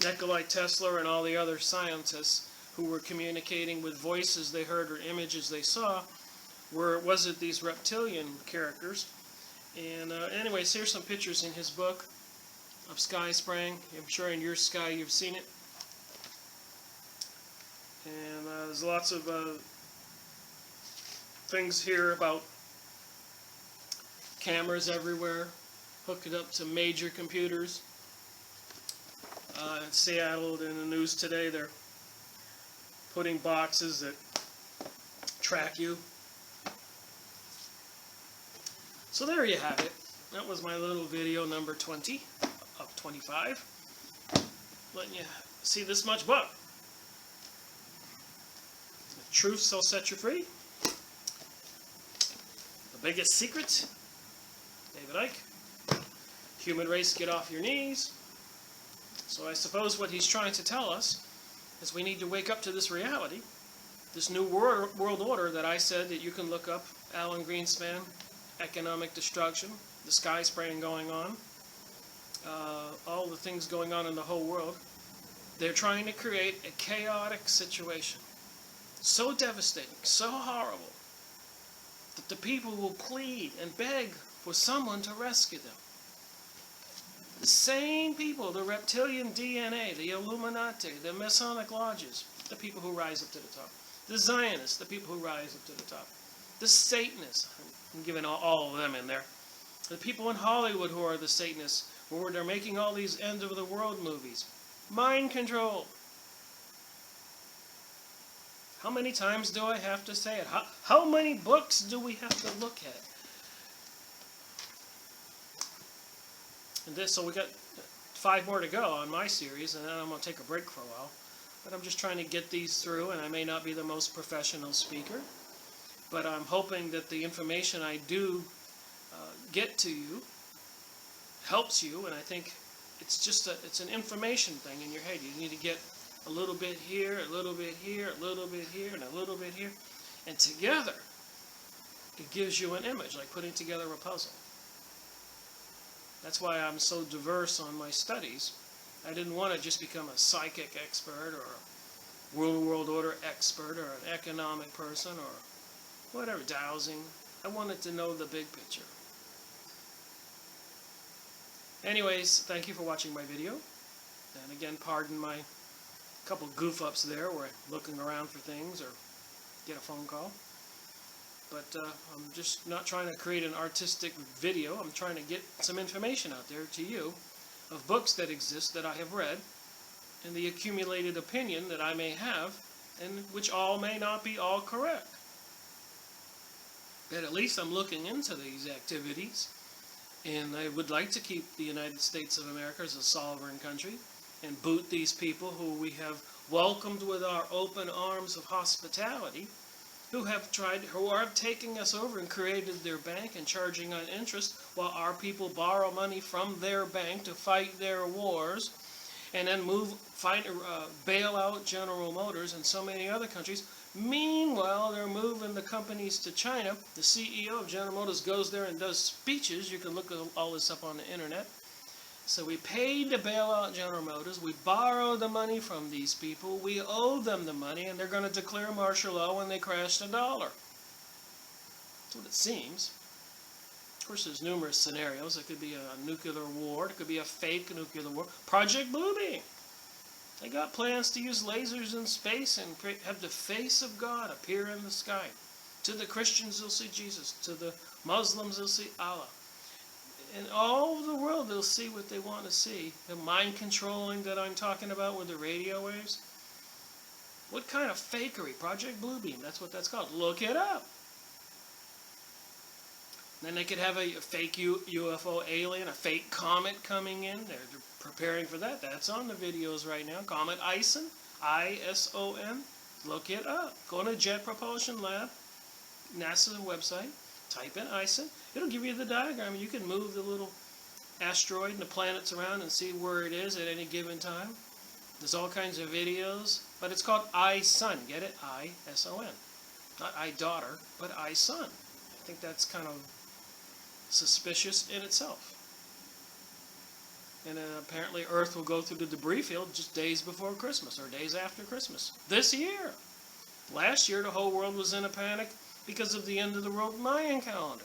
Nikola Tesla and all the other scientists who were communicating with voices they heard or images they saw, was it these reptilian characters? And anyways, here's some pictures in his book of sky spraying. I'm sure in your sky you've seen it. And there's lots of things here about cameras everywhere, hooked up to major computers. In Seattle, in the news today, they're putting boxes that track you. So there you have it. That was my little video number 20 of 25. Letting you see this much book. The truth shall set you free. The biggest secret. David Icke. Human race, get off your knees. So I suppose what he's trying to tell us is we need to wake up to this reality. This new world order that I said that you can look up. Alan Greenspan. Economic destruction, the sky spraying going on, all the things going on in the whole world. They're trying to create a chaotic situation, so devastating, so horrible, that the people will plead and beg for someone to rescue them. The same people, the reptilian DNA, the Illuminati, the Masonic lodges, the people who rise up to the top, the Zionists, the people who rise up to the top, the Satanists, I'm giving all of them in there. The people in Hollywood who are the Satanists, where they're making all these end-of-the-world movies. Mind control. How many times do I have to say it? How many books do we have to look at? And so we got 5 more to go on my series, and then I'm going to take a break for a while. But I'm just trying to get these through, and I may not be the most professional speaker. But I'm hoping that the information I do get to you helps you, and I think it's an information thing in your head. You need to get a little bit here, a little bit here, a little bit here, and a little bit here, and together it gives you an image, like putting together a puzzle. That's why I'm so diverse on my studies. I didn't want to just become a psychic expert or a world order expert or an economic person or whatever, dowsing. I wanted to know the big picture. Anyways, thank you for watching my video. And again, pardon my couple goof-ups there where I'm looking around for things or get a phone call. But I'm just not trying to create an artistic video. I'm trying to get some information out there to you of books that exist that I have read and the accumulated opinion that I may have, and which all may not be all correct. But at least I'm looking into these activities, and I would like to keep the United States of America as a sovereign country and boot these people who we have welcomed with our open arms of hospitality, who are taking us over and created their bank and charging on interest while our people borrow money from their bank to fight their wars and then bail out General Motors and so many other countries. Meanwhile, they're moving the companies to China. The CEO of General Motors goes there and does speeches. You can look all this up on the internet. So we paid to bail out General Motors. We borrowed the money from these people. We owe them the money, and they're going to declare martial law when they crash the dollar. That's what it seems. Of course, there's numerous scenarios. It could be a nuclear war. It could be a fake nuclear war. Project Bluebeam. They got plans to use lasers in space and have the face of God appear in the sky. To the Christians, they'll see Jesus. To the Muslims, they'll see Allah. In all of the world, they'll see what they want to see. The mind controlling that I'm talking about with the radio waves. What kind of fakery? Project Bluebeam, that's what that's called. Look it up. Then they could have a fake UFO alien, a fake comet coming in. They're preparing for that. That's on the videos right now. Comet Ison, I-S-O-N. Look it up. Go to Jet Propulsion Lab, NASA's website. Type in Ison. It'll give you the diagram. You can move the little asteroid and the planets around and see where it is at any given time. There's all kinds of videos. But it's called I-Sun. Get it? I-S-O-N. Not I-daughter, but I-Sun. I think that's kind of suspicious in itself. And apparently Earth will go through the debris field just days before Christmas or days after Christmas. This year. Last year, the whole world was in a panic because of the end of the world Mayan calendar.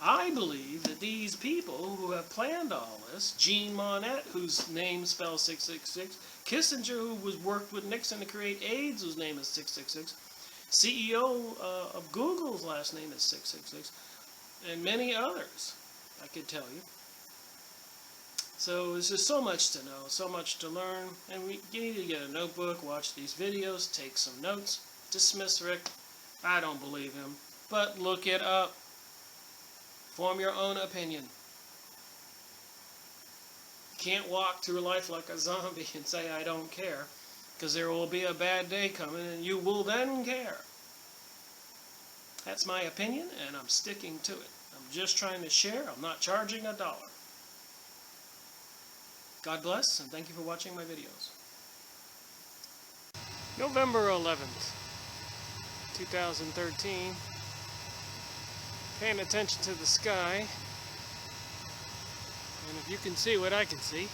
I believe that these people who have planned all this, Jean Monnet, whose name spells 666, Kissinger, who worked with Nixon to create AIDS, whose name is 666, CEO of Google's last name is 666, and many others, I could tell you. So there's just so much to know, so much to learn, and you need to get a notebook, watch these videos, take some notes. Dismiss Rick. I don't believe him, but look it up. Form your own opinion. You can't walk through life like a zombie and say, I don't care, because there will be a bad day coming and you will then care. That's my opinion, and I'm sticking to it. I'm just trying to share. I'm not charging $1. God bless, and thank you for watching my videos. November 11th, 2013. Paying attention to the sky. And if you can see what I can see,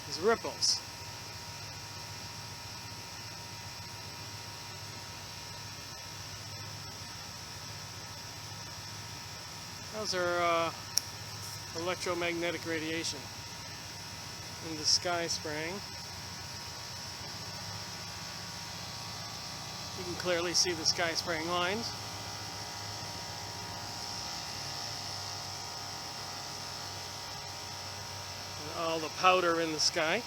there's ripples. Those are electromagnetic radiation in the sky spraying. You can clearly see the sky spraying lines. And all the powder in the sky.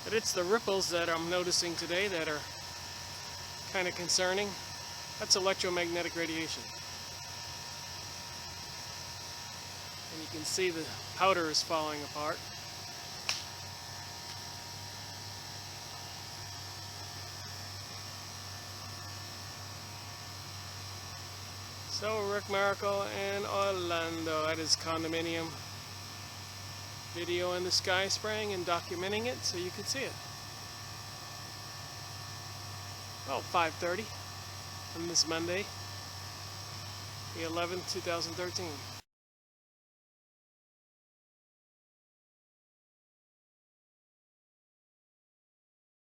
But it's the ripples that I'm noticing today that are kind of concerning. That's electromagnetic radiation. And you can see the powder is falling apart. So Rick Miracle in Orlando at his condominium. Video in the sky spraying and documenting it so you can see it. Well, 5:30 on this Monday, the 11th, 2013.